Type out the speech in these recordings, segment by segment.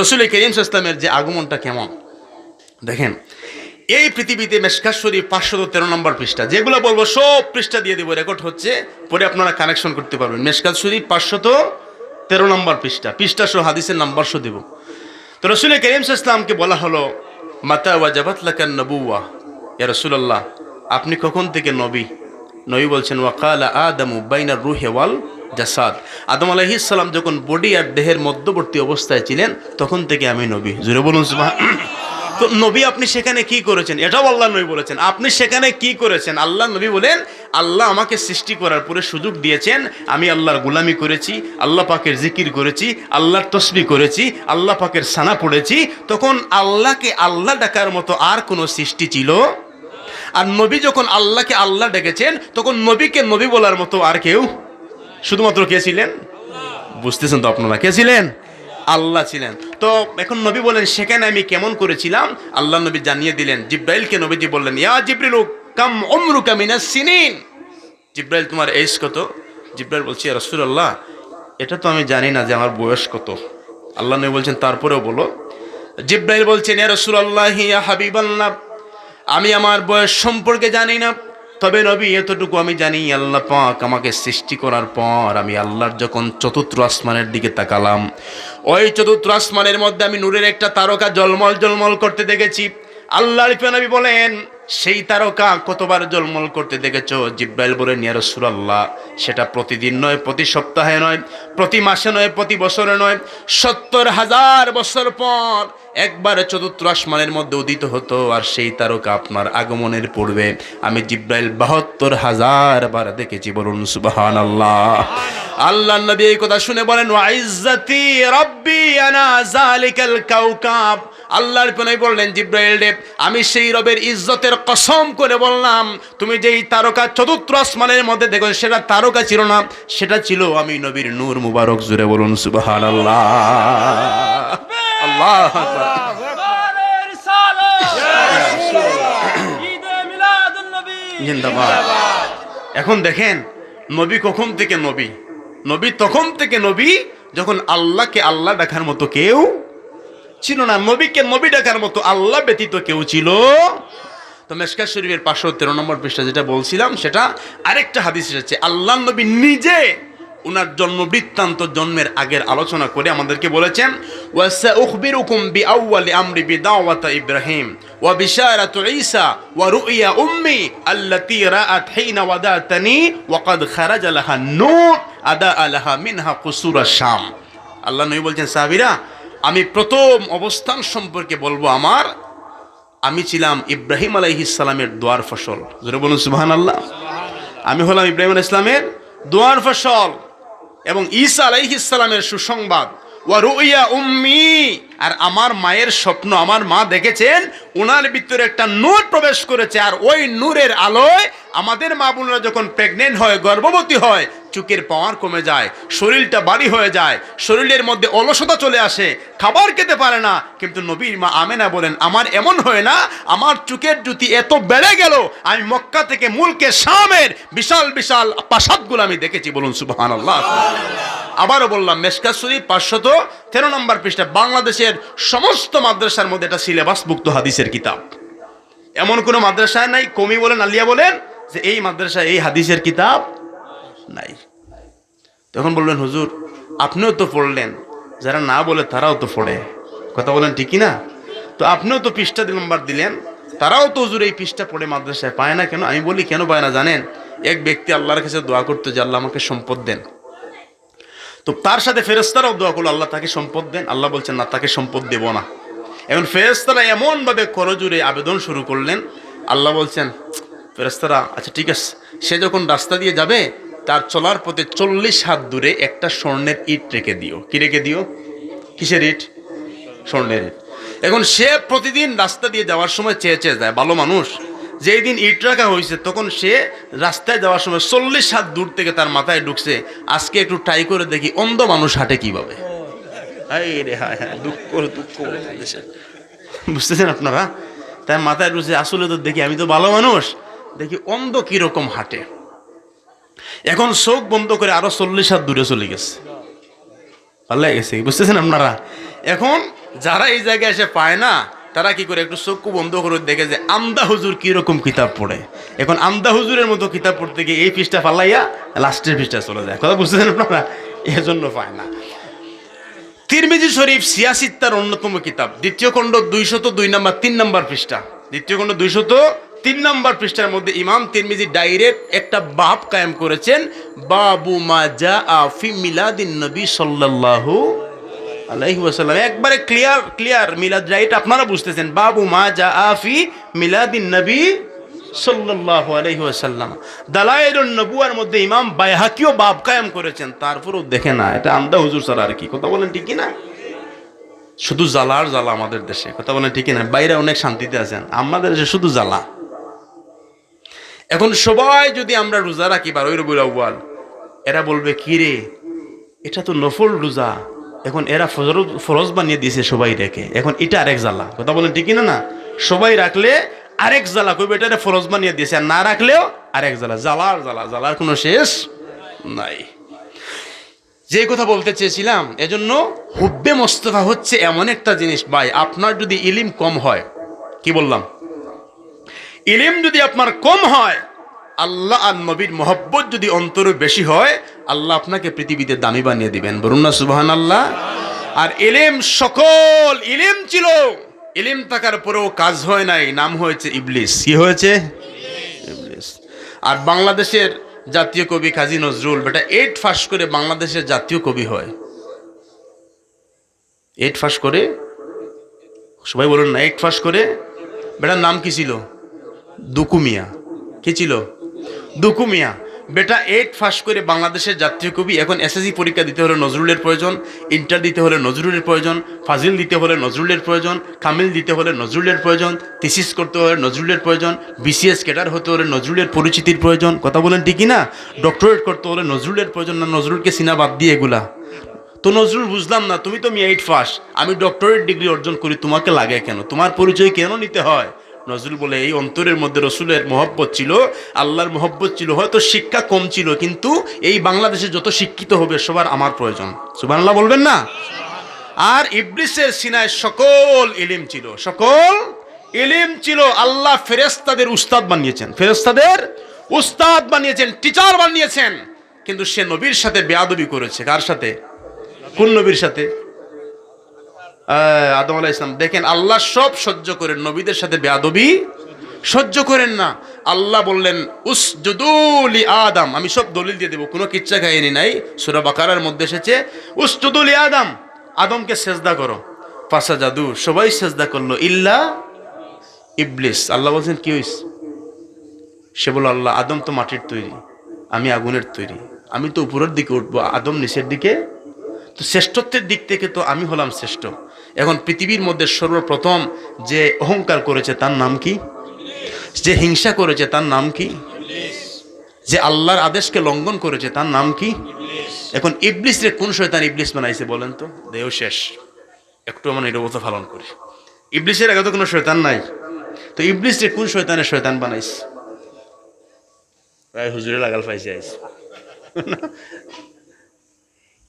রাসূল করিম সাল্লাল্লাহু আলাইহি ওয়াসাল্লামের যে আগমনটা কেমন দেখেন। এই পৃথিবীতে মিশকাত শরীফ 513 নম্বর পৃষ্ঠা, যেগুলো বলবো সব পৃষ্ঠা দিয়ে দেবো, রেকর্ড হচ্ছে, পরে আপনারা কানেকশন করতে পারবেন। মিশকাত শরীফ 513 নম্বর পৃষ্ঠা সহ হাদিসের নাম্বার সহ দেব। তো রাসূল করিম সাল্লাল্লাহু আলাইহি ওয়াসাল্লামকে বলা হলো, মাতা ওয়াজাবাত লাকান নবুওয়া, ইয়া রাসূলুল্লাহ আপনি কখন থেকে নবী? নবী বলছেন, ওয়াকালা আদামু বাইনার রূহি ওয়াল জাসাদ, আদম আলাইহিস সালাম যখন বডি আর দেহের মধ্যবর্তী অবস্থায় ছিলেন তখন থেকে আমি নবী। জোরে বলুন সুবহানাল্লাহ। তো নবী আপনি সেখানে কি করেছেন? এটাও আল্লাহ নবী বলেছেন, আপনি সেখানে কি করেছেন? আল্লাহ নবী বলেন, আল্লাহ আমাকে সৃষ্টি করার পরে সুযোগ দিয়েছেন, আমি আল্লাহর গোলামি করেছি, আল্লাহ পাকের জিকির করেছি, আল্লাহর তসবিহ করেছি, আল্লাহ পাকের সানা পড়েছি। তখন আল্লাহকে আল্লাহ ডাকার মতো আর কোনো সৃষ্টি ছিল? আর নবী যখন আল্লাহকে আল্লাহ ডেকেছেন তখন নবীকে নবী বলার মতো আর কেউ? শুধুমাত্র কে ছিলেন? বুঝতেছেন তো আপনারা, কে ছিলেন? আল্লাহ ছিলেন। তো এখন নবী বলেন সেখানে আমি কেমন করেছিলাম? আল্লাহ নবী জানিয়ে দিলেন। জিব্রাইলকে নবীজি বললেন, ইয়া জিব্রিলু কাম উমরুকা মিনাস সিনিন, জিব্রাইল তোমার এজ কত? জিব্রাইল বলছে, ইয়া রাসূলুল্লাহ এটা তো আমি জানি না যে আমার বয়স কত। আল্লাহ নবী বলছেন তারপরেও বলো। জিব্রাইল বলছেন, ইয়া রাসূলুল্লাহ ইয়া হাবিবাল্লাহ আমি আমার বয়স সম্পর্কে জানি না, তবে নবী এতটুকু আমি জানি, আল্লাহ পাক আমাকে সৃষ্টি করার পর আমি আল্লাহর যখন চতুর্থ আসমানের দিকে তাকালাম, ওই চতুর্থ আসমানের মধ্যে আমি নূরের একটা তারকা জলমল জলমল করতে দেখেছি। আল্লাহর নবী বলেন, সেই তারকা কতবার জলমল করতে দেখেছো? জিব্রাইল বলেন, ইয়া রাসূলুল্লাহ সেটা প্রতিদিন নয়, প্রতি সপ্তাহে নয়, প্রতি মাসে নয়, প্রতি বছরে নয়, 70,000 বছর পর একবার চতুর্থ আসমানের মধ্যে উদিত হতো। আর সেই তারকা আপনার আগমনের পূর্বে আমি জিব্রাইল 72,000 বার দেখেছি। বলুন সুবহানাল্লাহ। আল্লাহর নবী এই কথা শুনে বলেন, ওয়া ইজ্জাতি রাব্বি আনা যালিকাল কাওকাব, আল্লাহর নবী বললেন, জিব্রাইল রে আমি সেই রবের ইজ্জতের কসম করে বললাম, তুমি যেই তারকা চতুর্থ আসমানের মধ্যে দেখো সেটা তারকা ছিল না, সেটা ছিল আমি নবীর নূর মুবারক। জুড়ে বলুন সুবহানাল্লাহ। আল্লাহু আকবার। জিন্দাবাদ। এখন দেখেন নবী কখন থেকে নবী? নবী তখন থেকে নবী যখন আল্লাহকে আল্লাহ ডাকার মতো কেউ ছিল না, নবীকে নবী ডাকার মতো আল্লাহ ব্যতীত কেউ ছিল। তো মিশকাত শরীফের 513 নম্বর পৃষ্ঠা যেটা বলছিলাম, সেটা আরেকটা হাদিস এসেছে। আল্লাহ নবী নিজে উনার জন্ম বৃত্তান্ত, জন্মের আগের আলোচনা করে আমাদেরকে বলেছেন, ওয়াসাউখবিরুকুম বিআউয়ালি আমরি বিদাওয়াতি ইব্রাহিম ওয়া বিশারাতু ঈসা ওয়া রুইয়া উম্মি আল্লাতী রাআত হিনা ওয়াদাতানি ওয়া ক্বাদ খারাজা লাহা নূর আদা লাহা মিনহা কুসুরা শাম। আল্লাহ নবী বলছেন, সাহাবীরা আমি প্রথম অবস্থান সম্পর্কে বলবো, আমি ছিলাম ইব্রাহিম আলাইহিস সালামের দোয়ার ফসল। জোরে বলুন সুবহানাল্লাহ। আমি হলাম ইব্রাহিম আলাইহিস সালামের দোয়ার ফসল এবং ঈসা আলাইহিস সালামের সুসংবাদ। ওয়া রুইয়া উম্মি, আর আমার মায়ের স্বপ্ন, আমার মা দেখেছেন ওনার ভিতরে একটা নূর প্রবেশ করেছে, আর ওই নূরের আলোয় আমাদের মা বোনরা যখন প্রেগনেন্ট হয়, গর্ভবতী হয়, চোখের পাওয়ার কমে যায়, শরীরটা ভারী হয়ে যায়, শরীরের মধ্যে অলসতা চলে আসে, খাবার খেতে পারে না। কিন্তু নবীর মা আমেনা বলেন, আমার এমন হয় না, আমার চোখের জ্যোতি এত বেড়ে গেল, আমি মক্কা থেকে মুলকে শামের বিশাল বিশাল প্রাসাদগুলো আমি দেখেছি। বলুন সুবহানাল্লাহ। আবারও বললাম, মিশকাত শরীফ 513 নম্বর পৃষ্ঠা, বাংলাদেশের সমস্ত মাদ্রাসার মধ্যে এটা সিলেবাসভুক্ত হাদিসের কিতাব। এমন কোনো মাদ্রাসায় নাই, কমি বলেন আলিয়া বলেন, যে এই মাদ্রাসায় এই হাদিসের কিতাব নাই। তখন বললেন, হুজুর আপনিও তো পড়লেন, যারা না বলে তারাও তো পড়ে, কথা বলেন ঠিক না? তো আপনিও তো পৃষ্ঠা নাম্বার দিলেন, তারাও তো হুজুর এই পৃষ্ঠা পড়ে মাদ্রাসায় পায় না কেন? আমি বলি, কেন পায় না জানেন? এক ব্যক্তি আল্লাহর কাছে দোয়া করতো যে আল্লাহ আমাকে সম্পদ দেন, তো তার সাথে ফেরেশতারাও দোয়া করলো আল্লাহ তাকে সম্পদ দেন। আল্লাহ বলছেন না, তাকে সম্পদ দেব না। এখন ফেরেশতারা এমনভাবে করজোড়ে আবেদন শুরু করলেন, আল্লাহ বলছেন, ফেরেশতারা আচ্ছা ঠিক আছে, সে যখন রাস্তা দিয়ে যাবে তার চলার পথে 40 হাত দূরে একটা স্বর্ণের ইট রেখে দিও। কি রেখে দিও? কিসের ইট? স্বর্ণের ইট। এখন সে প্রতিদিন রাস্তা দিয়ে যাওয়ার সময় চেয়ে চেয়ে যায়, ভালো মানুষ, যেই দিন ইট রাখা হয়েছে তখন সে রাস্তায় যাওয়ার সময় 40 হাত দূর থেকে তার মাথায় ঢুকছে, আজকে একটু ট্রাই করে দেখি অন্ধ মানুষ হাঁটে কিভাবে। দুঃখ বুঝতেছেন আপনারা? তাই মাথায় ঢুকছে, আসলে তো দেখি আমি তো ভালো মানুষ, দেখি অন্ধ কিরকম হাঁটে। এখন চোখ বন্ধ করে আরো 40 হাত দূরে চলে গেছে, পাল্লা গেছে, বুঝতেছেন আপনারা? এখন যারা এই জায়গায় এসে পায় না তারা কি করে একটু চক্ষু বন্ধ করে দেখে যে আমদা হুজুর কিরকম কিতাব পড়ে। এখন আমদা হুজুরের মতো কিতাব পড়তে গিয়ে এই পৃষ্ঠা ফালাইয়া লাস্টের পৃষ্ঠা চলে যায়, কথা বুঝতেছেন আপনারা, এজন্য পায় না। তিরমিজি শরীফ সিয়াসিত্তার অন্যতম কিতাব, দ্বিতীয় খণ্ড 202 নম্বর 3 নম্বর পৃষ্ঠা, দ্বিতীয় খণ্ড 203 নম্বর পৃষ্ঠার মধ্যে ইমাম তিরমিজি ডাইরেক্ট একটা বাব কায়েম করেছেন, বাবু মা জাআ ফি মিলাদিন নবী সাল্লাল্লাহু আলাইহি ওয়াসাল্লাম। একবারে ক্লিয়ার মিলাদ রাইট আপনারা বুঝতেছেন, বাবু মা জাআ ফি মিলাদিন নবী সাল্লাল্লাহু আলাইহি ওয়াসাল্লাম। দালাইলুন নবুয়ার মধ্যে ইমাম বাইহাকিও বাব কায়েম করেছেন, তারপরেও দেখে না এটা আমদা হুজুর ছাড়া আর কি, কথা বলেন ঠিক না? শুধু জ্বালা আর জ্বালা আমাদের দেশে, কথা বলেন ঠিক না? বাইরে অনেক শান্তিতে আছেন, আমাদের দেশে শুধু জ্বালা। এখন সবাই যদি আমরা রোজা রাখি 12 রবিউল আউয়াল, এরা বলবে কি রে এটা তো নফল রোজা, এখন এরা ফরজ বানিয়ে দিয়েছে সবাই রেখে, এখন এটা আরেক জ্বালা, কথা বলেন ঠিক না? না সবাই রাখলে আরেক জ্বালা কইবে এটা ফরজ বানিয়ে দিয়েছে, আর না রাখলেও আরেক জ্বালা, জ্বালার জ্বালা, জ্বালার কোনো শেষ নাই। যে কথা বলতে চেয়েছিলাম, এজন্য হুব্বে মোস্তফা হচ্ছে এমন একটা জিনিস ভাই, আপনার যদি ইলিম কম হয়, কি বললাম, ইলিম যদি আপনার কম হয়, আল্লাহ আর নবীর মহব্বত যদি অন্তরে বেশি হয়, আল্লাহ আপনাকে পৃথিবীতে দামি বানিয়ে দিবেন, বলুন না সুবহানাল্লাহ। আর ইলিম, সকল ইলিম ছিল, ইলিম থাকার পরেও কাজ হয় নাই, নাম হয়েছে ইবলিস। কি হয়েছে? ইবলিস। আর বাংলাদেশের জাতীয় কবি কাজী নজরুল বেটা 8 পাস করে বাংলাদেশের জাতীয় কবি হয়। 8 পাস করে, সবাই বলুন না, 8 পাস করে। বেটার নাম কি ছিল? দুকু মিয়া। কি ছিল? দুকু মিয়া। বেটা 8 পাস করে বাংলাদেশের জাতীয় কবি। এখন এসএসসি পরীক্ষা দিতে হলে নজরুলের প্রয়োজন, ইন্টার দিতে হলে নজরুলের প্রয়োজন, ফাজিল দিতে হলে নজরুলের প্রয়োজন, কামিল দিতে হলে নজরুলের প্রয়োজন, থিসিস করতে হলে নজরুলের প্রয়োজন, বিসিএস ক্যাডার হতে হলে নজরুলের পরিচিতির প্রয়োজন, কথা বলেন ঠিকই না? ডক্টরেট করতে হলে নজরুলের প্রয়োজন, না নজরুলকে সিনা বাদ দিয়ে এগুলা? তো নজরুল বুঝলাম না, তুমি তো 8 পাস, আমি ডক্টরেট ডিগ্রি অর্জন করি, তোমাকে লাগে কেন? তোমার পরিচয় কেন নিতে হয়? নজরুল বলে এই অন্তরের মধ্যে রসুলের মহব্বত ছিল, আল্লাহর মহব্বত ছিল, হয়তো শিক্ষা কম ছিল, কিন্তু এই বাংলাদেশে যত শিক্ষিত হবে সবার আমার প্রয়োজন, সুবহানাল্লাহ বলবেন না? আর ইবলিসের সিনায় সকল ইলিম ছিল, সকল ইলিম ছিল। আল্লাহ ফেরেশতাদের উস্তাদ বানিয়েছেন, ফেরেশতাদের উস্তাদ বানিয়েছেন, টিচার বানিয়েছেন, কিন্তু সে নবীর সাথে বেয়াদবি করেছে। কার সাথে? কোন নবীর সাথে? আদম আলাইহিস সালাম। দেখেন আল্লাহ সব সহ্য করেন, নবীদের সাথে বেয়াদবি সহ্য করেন না। আল্লাহ বললেন উসজুদু লি আদম, আমি সব দলিল দিয়ে দেব, কোনো কিচ্ছা কাহিনী নাই, সূরা বাকারার মধ্যে এসেছে উসজুদু লি আদম, আদমকে সেজদা করো। ফাসাজাদু, সবাই সেজদা করলো, ইল্লা ইবলিস। আল্লাহ বলছেন কি হইছে? সে বলল আল্লাহ আদম তো মাটির তৈরি, আমি আগুনের তৈরি, আমি তো উপরের দিকে উঠবো, আদম নিচের দিকে, তো শ্রেষ্ঠত্বের দিক থেকে তো আমি হলাম শ্রেষ্ঠ। এখন পৃথিবীর মধ্যে সর্বপ্রথম যে অহংকার করেছে তার নাম কি? যে হিংসা করেছে তার নাম কি? যে আল্লাহর আদেশকে লঙ্ঘন করেছে তার নাম কি? এখন ইবলিস রে কোন শয়তান ইবলিস বানাইছে বলেন তো? দেহ শেষ, একটু আমরা নিরবতা পালন করি। ইবলিসের আগে তো কোনো শয়তান নাই, তো ইবলিস রে কোন শয়তানের শয়তান বানাইছে? প্রায় হুজুরে লাগাল পাইছে আইছে।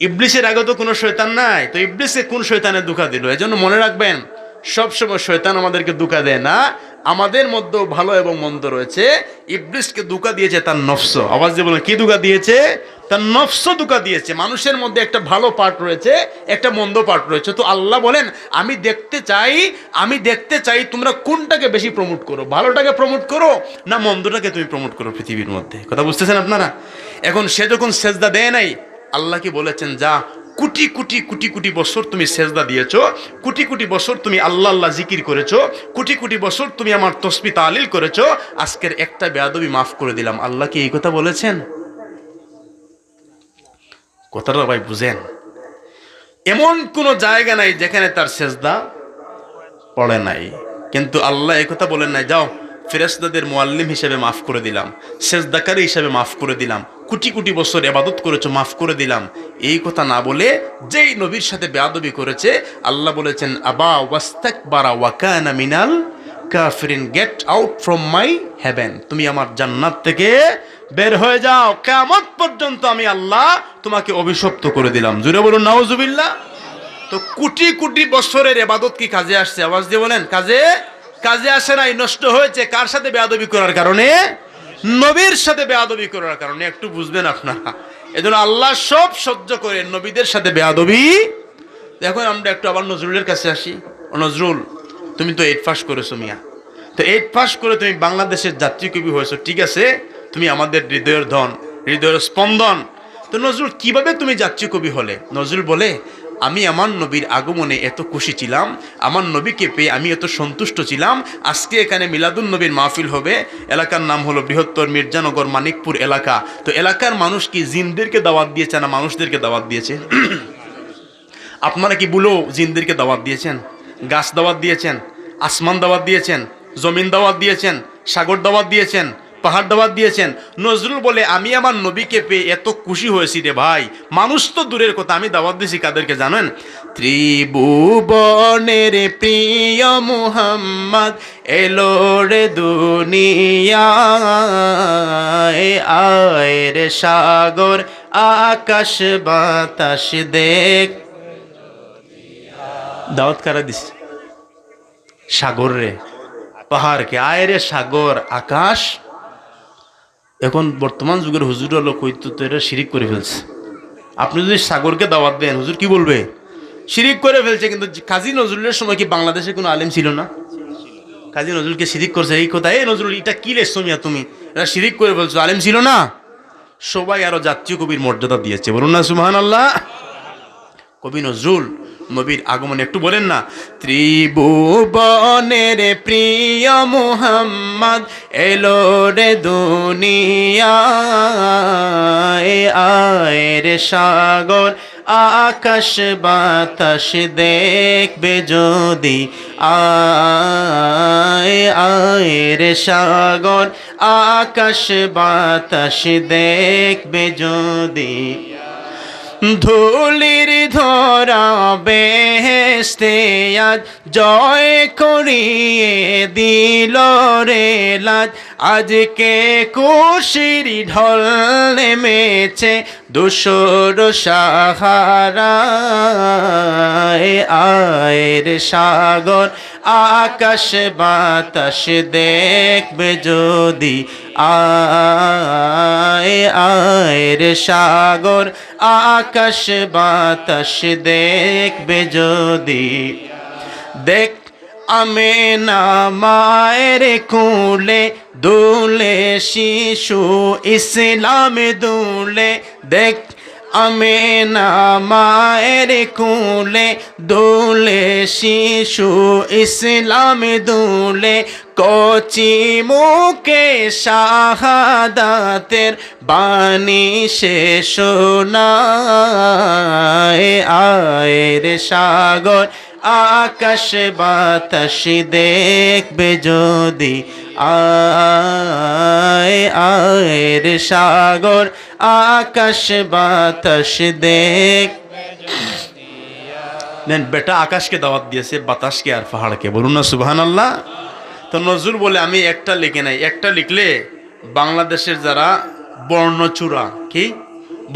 ইবলিসের আগে তো কোনো শয়তান নাই, তো ইবলিসে কোন শয়তানের ধোঁকা দিল? এজন্য মনে রাখবেন, সবসময় শয়তান আমাদেরকে ধোঁকা দেয় না, আমাদের মধ্যেও ভালো এবং মন্দ রয়েছে। ইবলিসকে ধোঁকা দিয়েছে তার নফস। আওয়াজ দিয়ে বলেন, কি ধোঁকা দিয়েছে? তার নফস ধোঁকা দিয়েছে। মানুষের মধ্যে একটা ভালো পার্ট রয়েছে, একটা মন্দ পার্ট রয়েছে। তো আল্লাহ বলেন আমি দেখতে চাই তোমরা কোনটাকে বেশি প্রমোট করো, ভালোটাকে প্রমোট করো না মন্দটাকে তুমি প্রমোট করো পৃথিবীর মধ্যে, কথা বুঝতেছেন আপনারা? এখন সে যখন সেজদা দেয় নাই, আল্লাহ কি বলেছেন, যা কোটি কোটি কোটি কোটি বছর তুমি সেজদা দিয়েছো, কোটি কোটি বছর তুমি আল্লাহ আল্লাহ জিকির করেছো, কোটি কোটি বছর তুমি আমার তসবিহ তাহলিল করেছো, আজকের একটা বেয়াদবি মাফ করে দিলাম। আল্লাহ কি এই কথা বলেছেন? কথাটা ভাই বুঝেন, এমন কোন জায়গা নাই যেখানে তার সেজদা পড়ে নাই, কিন্তু আল্লাহ এই কথা বলেন নাই যাও ফেরেশতাদের মুআল্লিম হিসেবে মাফ করে দিলাম, সেজদাকারী হিসেবে মাফ করে দিলাম, কোটি কোটি বছর ইবাদত করেছো মাফ করে দিলাম। এই কথা না বলে যেই নবীর সাথে বেয়াদবি করেছে, আল্লাহ বলেছেন আবা ওয়াস্তাকবারা ওয়া কানা মিনাল কাফিরিন, get out from my heaven, তুমি আমার জান্নাত থেকে বের হয়ে যাও, কিয়ামত পর্যন্ত আমি আল্লাহ তোমাকে অভিশপ্ত করে দিলাম। জোরে বলুন নাউজুবিল্লাহ। তো কোটি কোটি বছরের ইবাদত কি কাজে আসছে? আওয়াজ দিয়ে বলেন, কাজে আসে নাই, নষ্ট হয়েছে। কার সাথে বেয়াদবি করার কারণে? নবীর সাথে বেয়াদবি করার কারণে। একটু বুঝবেন আপনারা। এজন্য আল্লাহ সব সহ্য করে, নবীদের সাথে বেয়াদবি। এখন আমরা একটু আবার নজরুলের কাছে আসি। ও নজরুল, তুমি তো 8 পাস করেছো মিয়া, তো 8 পাস করে তুমি বাংলাদেশের জাতীয় কবি হয়েছো, ঠিক আছে, তুমি আমাদের হৃদয়ের ধন, হৃদয়ের স্পন্দন। তো নজরুল, কিভাবে তুমি জাতীয় কবি হলে? নজরুল বলে, আমি আমার নবীর আগমনে এত খুশি ছিলাম, আমার নবীকে পেয়ে আমি এত সন্তুষ্ট ছিলাম। আজকে এখানে মিলাদুন নবীর মাহফিল হবে। এলাকার নাম হলো বৃহত্তর মির্জানগর মানিকপুর এলাকা। তো এলাকার মানুষ কি জিনদেরকে দাওয়াত দিয়েছে না মানুষদেরকে দাওয়াত দিয়েছে? আপনারা কি বলো জিনদেরকে দাওয়াত দিয়েছেন? গাছ দাওয়াত দিয়েছেন? আসমান দাওয়াত দিয়েছেন? জমিন দাওয়াত দিয়েছেন? সাগর দাওয়াত দিয়েছেন? পাহাড় দাওয়াত দিয়েছেন? নজরুল বলে, আমি আমার নবীকে পেয়ে এত খুশি হয়েছি রে ভাই, মানুষ তো দূরের কথা, আমি দাওয়াত দিয়েছি কাদেরকে জানেন? ত্রিভুবনের প্রিয় মুহাম্মদ এলো রে দুনিয়ায়, আয় রে সাগর আকাশ বাতাস দেখ। দাওয়াত কারা দিস? সাগর রে, পাহাড়কে, আয় রে সাগর আকাশ। এখন বর্তমান যুগের হুজুর হলো কইতো তো এটা শিরিক করে ফেলছে। আপনি যদি সাগরকে দাওয়াত দেন, হুজুর কি বলবে? শিরিক করে ফেলছে। কিন্তু কাজী নজরুলের সময় কি বাংলাদেশে কোনো আলেম ছিল না? কাজী নজরুলকে শিরিক করছে এই কথা, এই নজরুল এটা কি লেখছো মিয়া তুমি, এটা শিরিক করে ফেলছো, আলেম ছিল না? সবাই আরো জাতীয় কবির মর্যাদা দিয়েছে, বলুন না সুবহানাল্লাহ। কবি নজরুল নবীর আগমনে একটু বলেন না, ত্রিভুবনের প্রিয় মুহাম্মদ এলো রে দুনিয়ায়, আয় রে সাগর আকাশ বাতাস দেখবে যদি, আয় আয় রে সাগর আকাশ বাতাস দেখবে যদি, ধুলির ধরা বেহেশতে আজ জয় করিয়ে দিল রে লাজ, আজকে খুশির ঢল নেমেছে দুশোর সাহারায়, আয়ের সাগর আকাশ বাতাস দেখবে যদি, আয় আয়ের সাগর আকাশ বাতাস দেখবে যদি, দেখ আমেনা মায়ের কোলে দুলে শিশু ইসলাম দুলে, দেখ আমেনা মায়ের কোলে দুলে শিশু ইসলাম দুলে, কচি মুখে শাহাদাতের বাণী সে শোনায়, আয়ের সাগর আকাশ বাতাস দেখবে যদি, আয় আয়ের সাগর আকাশ বাতাস দেখ। নেন বেটা, আকাশকে দাওয়াত দিয়েছে, বাতাসকে আর পাহাড়কে, বলুন না সুবহানাল্লাহ। তো নজরুল বলে, আমি একটা লিখে নাই, একটা লিখলে বাংলাদেশের যারা বর্ণচূড়া, কি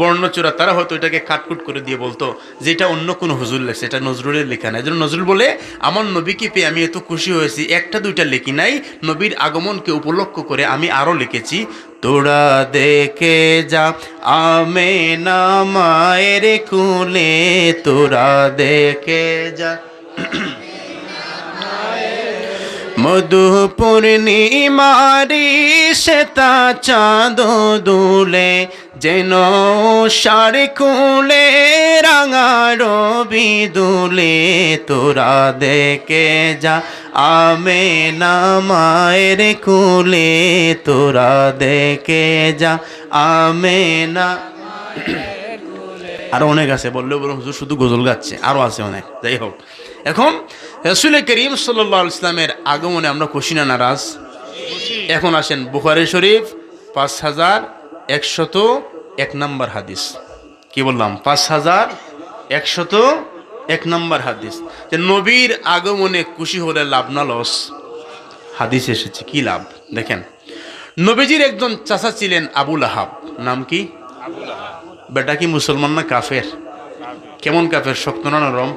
বর্ণচূড়া, তারা হয়তো এটাকে কাটকুট করে দিয়ে বলতো যে এটা অন্য কোনো হুজুর লেখছে, এটা নজরুলের লেখা নাই। এজন্য নজরুল বলে, আমার নবীকে পেয়ে আমি এত খুশি হয়েছি, একটা দুইটা লিখি নাই, নবীর আগমনকে উপলক্ষ করে আমি আরও লিখেছি। তোরা দেখে যা আমেনা মায়ের কোলে, তোরা দেখে যা মধু পূর্ণিমারি শ্বেতা চাঁদ দুলে, যেন সার কুলে রাঙা রবি দুলে, তোরা দেখে যা আমেনা মায়ের কুলে, তোরা দেখে যা আমেনা। আরো অনেক আছে, বললেও বলুন হুজুর শুধু গজল গাচ্ছে, আরো আছে অনেক। যাই হোক, এখন রাসূল করিম সাল্লাল্লাহু আলাইহি ওয়াসাল্লামের আগমনে আমরা খুশি না নারাজ? এখন আসেন বুখারী শরীফ 5101 নম্বর হাদিস। কি বললাম? 5101 নম্বর হাদিস, যে নবীর আগমনে খুশি হলে লাভ না লস। হাদিস এসেছে কি লাভ দেখেন। নবীজির একজন চাচা ছিলেন আবু লাহাব। নাম কি? বেটা কি মুসলমান না কাফের? কেমন কাফের? শক্ত না নরম?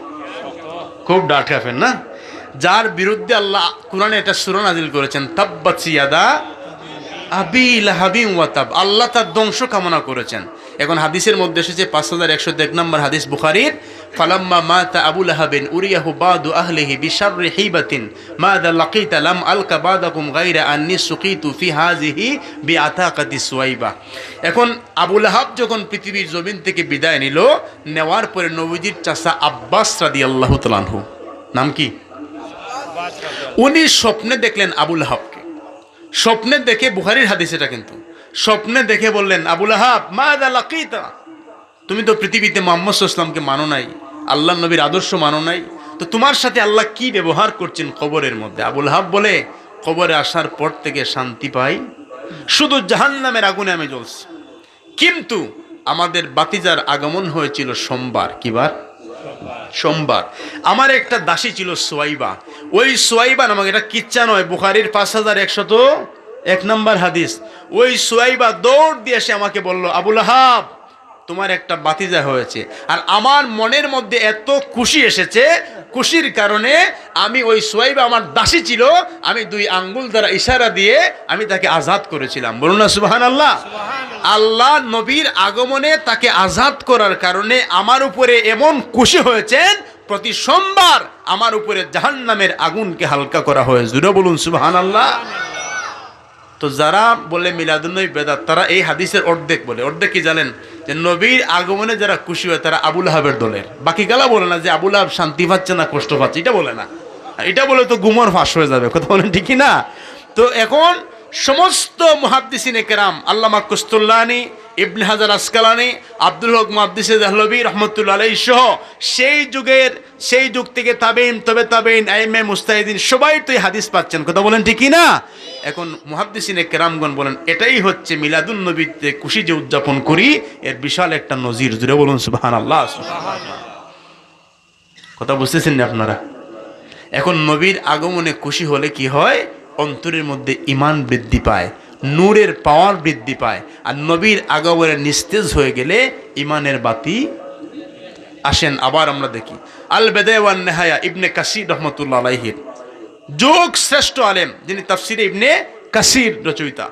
খুব ডাট খাবেন না, যার বিরুদ্ধে আল্লাহ কোরআনে এটা সূরা নাজিল করেছেন, তাব্বাত ইয়াদা আবি লাহাবিন ওয়া তাব, আল্লাহ তার ধ্বংস কামনা করেছেন। এখন হাদিসের মধ্যে এসেছে 5101 নম্বর হাদিস বুখারীর, ফালাম্মা মাতা আবু লাহাবিন উরিয়াহু বাদু আহলিহি বিশাররি হিবাতিন মাযা লাকিতা লাম আলকা বাদাকুম গায়রা আন্নী সুকিতু ফি হাযিহি বিআতাকাতি সুয়াইবা। এখন আবু লাহাব যখন পৃথিবীর জমিন থেকে বিদায় নিল, নেওয়ার পরে নবীজির চাচা আব্বাস রাদিয়াল্লাহু তাআলা আনহু, নাম কি, উনি স্বপ্নে দেখলেন আবু লাহাবকে। স্বপ্নে দেখে, বুখারীর হাদিস এটা কিন্তু, স্বপ্নে দেখে বললেন, আবু লাহাব মাযা লাকিতা, তুমি তো পৃথিবীতে মুহাম্মদ সাল্লাল্লাহু আলাইহি ওয়াসাল্লামকে মানো নাই, আল্লাহর নবীর আদর্শ মানো নাই, তো তোমার সাথে আল্লাহ কি ব্যবহার করছেন কবরের মধ্যে? আবু লাহাব বলে, কবরে আসার পর থেকে শান্তি পাই, শুধু জাহান্নামের আগুনে আমি জ্বলছি। কিন্তু আমাদের বাতিজার আগমন হয়েছিল সোমবার, কিবার? সোমবার। আমার একটা দাসী ছিল সুয়াইবা, ওই সুয়াইবা নামক, এটা কিচ্ছা নয়, বুখারীর 5101 নম্বর হাদিস। ওই সুয়াইবা দৌড় দিয়ে এসে আমাকে বলল, আবু লাহাব তোমার একটা বাতিজা হয়েছে। আর আমার মনের মধ্যে এত খুশি এসেছে, খুশির কারণে আমি ওই সুয়াইবা আমার দাসী ছিল, আমি 2 আঙ্গুল দ্বারা ইশারা দিয়ে আমি তাকে আজাদ করেছিলাম। বলুন না সুবহানাল্লাহ। আল্লাহ নবীর আগমনে তাকে আজাদ করার কারণে আমার উপরে এমন খুশি হয়েছেন, প্রতি সোমবার আমার উপরে জাহান্নামের আগুনকে হালকা করা হয়। জোরে বলুন সুবহানাল্লাহ। তো যারা বলে মিলাদুন্নবী বেদাত, তারা এই হাদিসের অর্ধেক বলে। অর্ধেক কি জানেন? যে নবীর আগমনে যারা খুশি হয় তারা আবু লাহাবের দলের। বাকি গালা বলে না যে আবু লাহাব শান্তি পাচ্ছে না, কষ্ট পাচ্ছে, এটা বলে না। এটা বলে তো গুমর ফাঁস হয়ে যাবে, কথা বলেন ঠিকই না? তো এখন সমস্ত মুহাদ্দিসিনে কেরাম, আল্লামা কুস্তুল্লানি, ইবনে হাজার আসকালানি, আব্দুল হক মুহাদ্দিসে দেহলভী রহমতুল্লাহ আলাইহি সহ সেই যুগ থেকে তাবেইন, তবে তাবেইন, আইম্মে মুস্তাহিদিন সবাই তো এই হাদিস পাচ্ছেন, কথা বলেন ঠিকই না? এখন মুহাদ্দিসিনে কেরামগণ বলেন এটাই হচ্ছে মিলাদুন নবীতে খুশি যে উদযাপন করি, এর বিশাল একটা নজির। জুড়ে বলুন সুবহানাল্লাহ। কথা বুঝতেছেন না আপনারা? এখন নবীর আগমনে খুশি হলে কি হয়? অন্তরের মধ্যে ঈমান বৃদ্ধি পায়, নূরের পাওয়ার বৃদ্ধি পায়। আর নবীর আগমনে নিস্তেজ হয়ে গেলে ঈমানের বাতি। আসেন আবার আমরা দেখি আল বেদায়া ওয়ান নেহায়া, ইবনে কাসির রহমতুল্লাহ আলাইহির যুগ শ্রেষ্ঠ আলেম, যিনি তাফসিরে ইবনে কাসির রচয়িতা,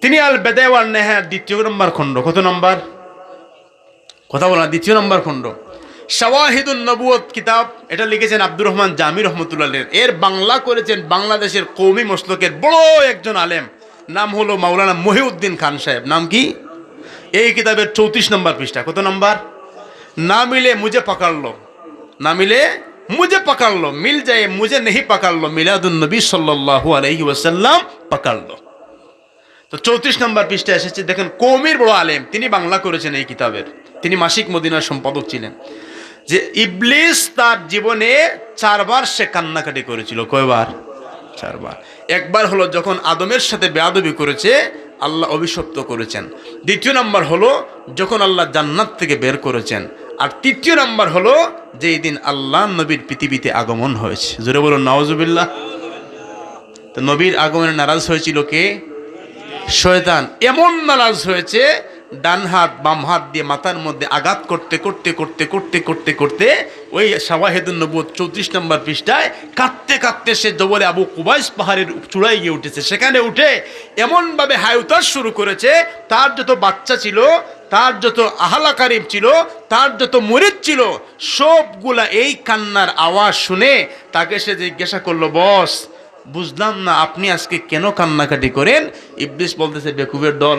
তিনি আল বেদায়া ওয়ান নেহায়া 2 নম্বর খণ্ড, কত নম্বর? কথা বলা, 2 নম্বর খণ্ড, শাওয়াহিদুন নবুয়ত কিতাব, এটা লিখেছেন আব্দুর রহমান জামি রহমতুল্লাহ। এর বাংলা করেছেন বাংলাদেশের কওমি মসলকের বড় একজন আলেম, নাম হলো মাওলানা মহিউদ্দিন খান সাহেব। নাম কি? এই কিতাবের 34 নম্বর পৃষ্ঠা, কত নম্বর? না মিলে মুঝে পকড় লো, না মিলে মুঝে পকড় লো, মিল যায় মুঝে नहीं पकड़ लो, মিলাদুন নবী সাল্লাল্লাহু আলাইহি ওয়াসাল্লাম পকড় লো। তো 34 নম্বর পৃষ্ঠা এসেছে, দেখেন কওমির বড় আলেম, তিনি বাংলা করেছেন এই কিতাবের। তিনি মাসিক মদিনার সম্পাদক ছিলেন। যে ইবলিস তার জীবনে 4 বার সে কান্নাকাটি করেছিল। কয়বার? 4 বার। একবার হলো যখন আদমের সাথে বেয়াদবি করেছে, আল্লাহ অভিশপ্ত করেছেন। 2 নম্বর হলো যখন আল্লাহ জান্নাত থেকে বের করেছেন। আর 3 নম্বর হলো যেই দিন আল্লাহ নবীর পৃথিবীতে আগমন হয়েছে। জোরে বলুন নাউজুবিল্লাহ। তো নবীর আগমনে নারাজ হয়েছিল কে? শয়তান। এমন নারাজ হয়েছে, ডান হাত বাম হাত দিয়ে মাথার মধ্যে আঘাত করতে করতে করতে করতে করতে করতে ওই শাওয়াহিদুন নবুয়ত 34 নম্বর পৃষ্ঠায় কাঁদতে কাঁদতে সে জবলে আবু কুবাইস পাহাড়ের চূড়ায় গিয়ে উঠেছে। সেখানে উঠে এমনভাবে হায়ুতাস শুরু করেছে, তার যত বাচ্চা ছিল, তার যত আহলা কারিম ছিল, তার যত মুরিদ ছিল, সবগুলা এই কান্নার আওয়াজ শুনে তাকে সে জিজ্ঞাসা করলো, বস বুঝলাম না আপনি আজকে কেন কান্নাকাটি করেন? ইবলিস বলতেছে, বেকুবের দল,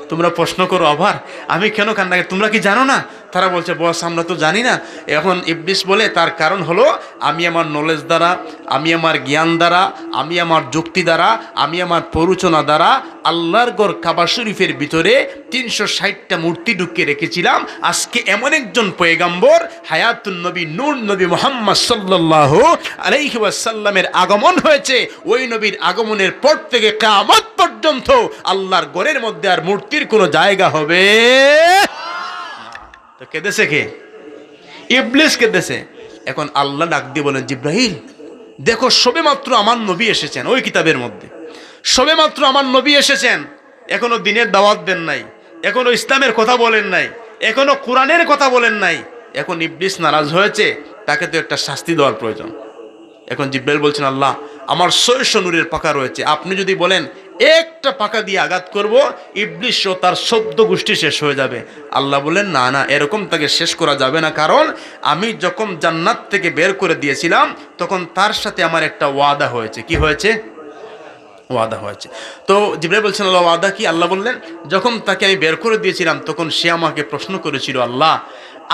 তোমরা প্রশ্ন করো আবার আমি কেন কান্নাকাটি, তোমরা কি জানো না? তারা বলছে, বস আমরা তো জানি না। এখন ইবলিস বলে, তার কারণ হলো আমি আমার নলেজ দ্বারা, আমি আমার জ্ঞান দ্বারা, আমি আমার যুক্তি দ্বারা, আমি আমার প্ররোচনা দ্বারা আল্লাহর ঘর কাবা শরীফের ভিতরে 360টা মূর্তি ঢুকিয়ে রেখেছিলাম। আজকে এমন একজন পয়গম্বর হায়াতুন নবী নূর নবী মুহাম্মদ সাল্লাল্লাহু আলাইহি ওয়াসাল্লামের আগমন হয়েছে। ওই নবীর আগমনের পর থেকে কিয়ামত পর্যন্ত আল্লাহর ঘরের মধ্যে আর মূর্তির কোনো জায়গা হবে তো কেঁদেছে কে? ইবলিস কেঁদেছে। এখন আল্লাহ ডাক দিয়ে বলেন, জিব্রাইল দেখো সবেমাত্র আমার নবী এসেছেন। ওই কিতাবের মধ্যে সবেমাত্র আমার নবী এসেছেন, এখনো দিনের দাওয়াত দেন নাই, এখনো ইসলামের কথা বলেন নাই, এখনো কোরআনের কথা বলেন নাই। এখন ইবলিস নারাজ হয়েছে, তাকে তো একটা শাস্তি দেওয়ার প্রয়োজন। এখন জিব্রাইল বলছেন, আল্লাহ আমার 600 নূরের পাকা রয়েছে, আপনি যদি বলেন একটা পাকা দিয়ে আঘাত করব, ইবলিস ও তার 14 গোষ্ঠী শেষ হয়ে যাবে। আল্লাহ বলেন, না না, এরকম তাকে শেষ করা যাবে না, কারণ আমি যখন জান্নাত থেকে বের করে দিয়েছিলাম তখন তার সাথে আমার একটা ওয়াদা হয়েছে। কি হয়েছে? ওয়াদা হয়েছে। তো জিবরাইল বলছেন, আল্লাহ ওয়াদা কি? আল্লাহ বললেন, যখন তাকে আমি বের করে দিয়েছিলাম তখন সে আমাকে প্রশ্ন করেছিল, আল্লাহ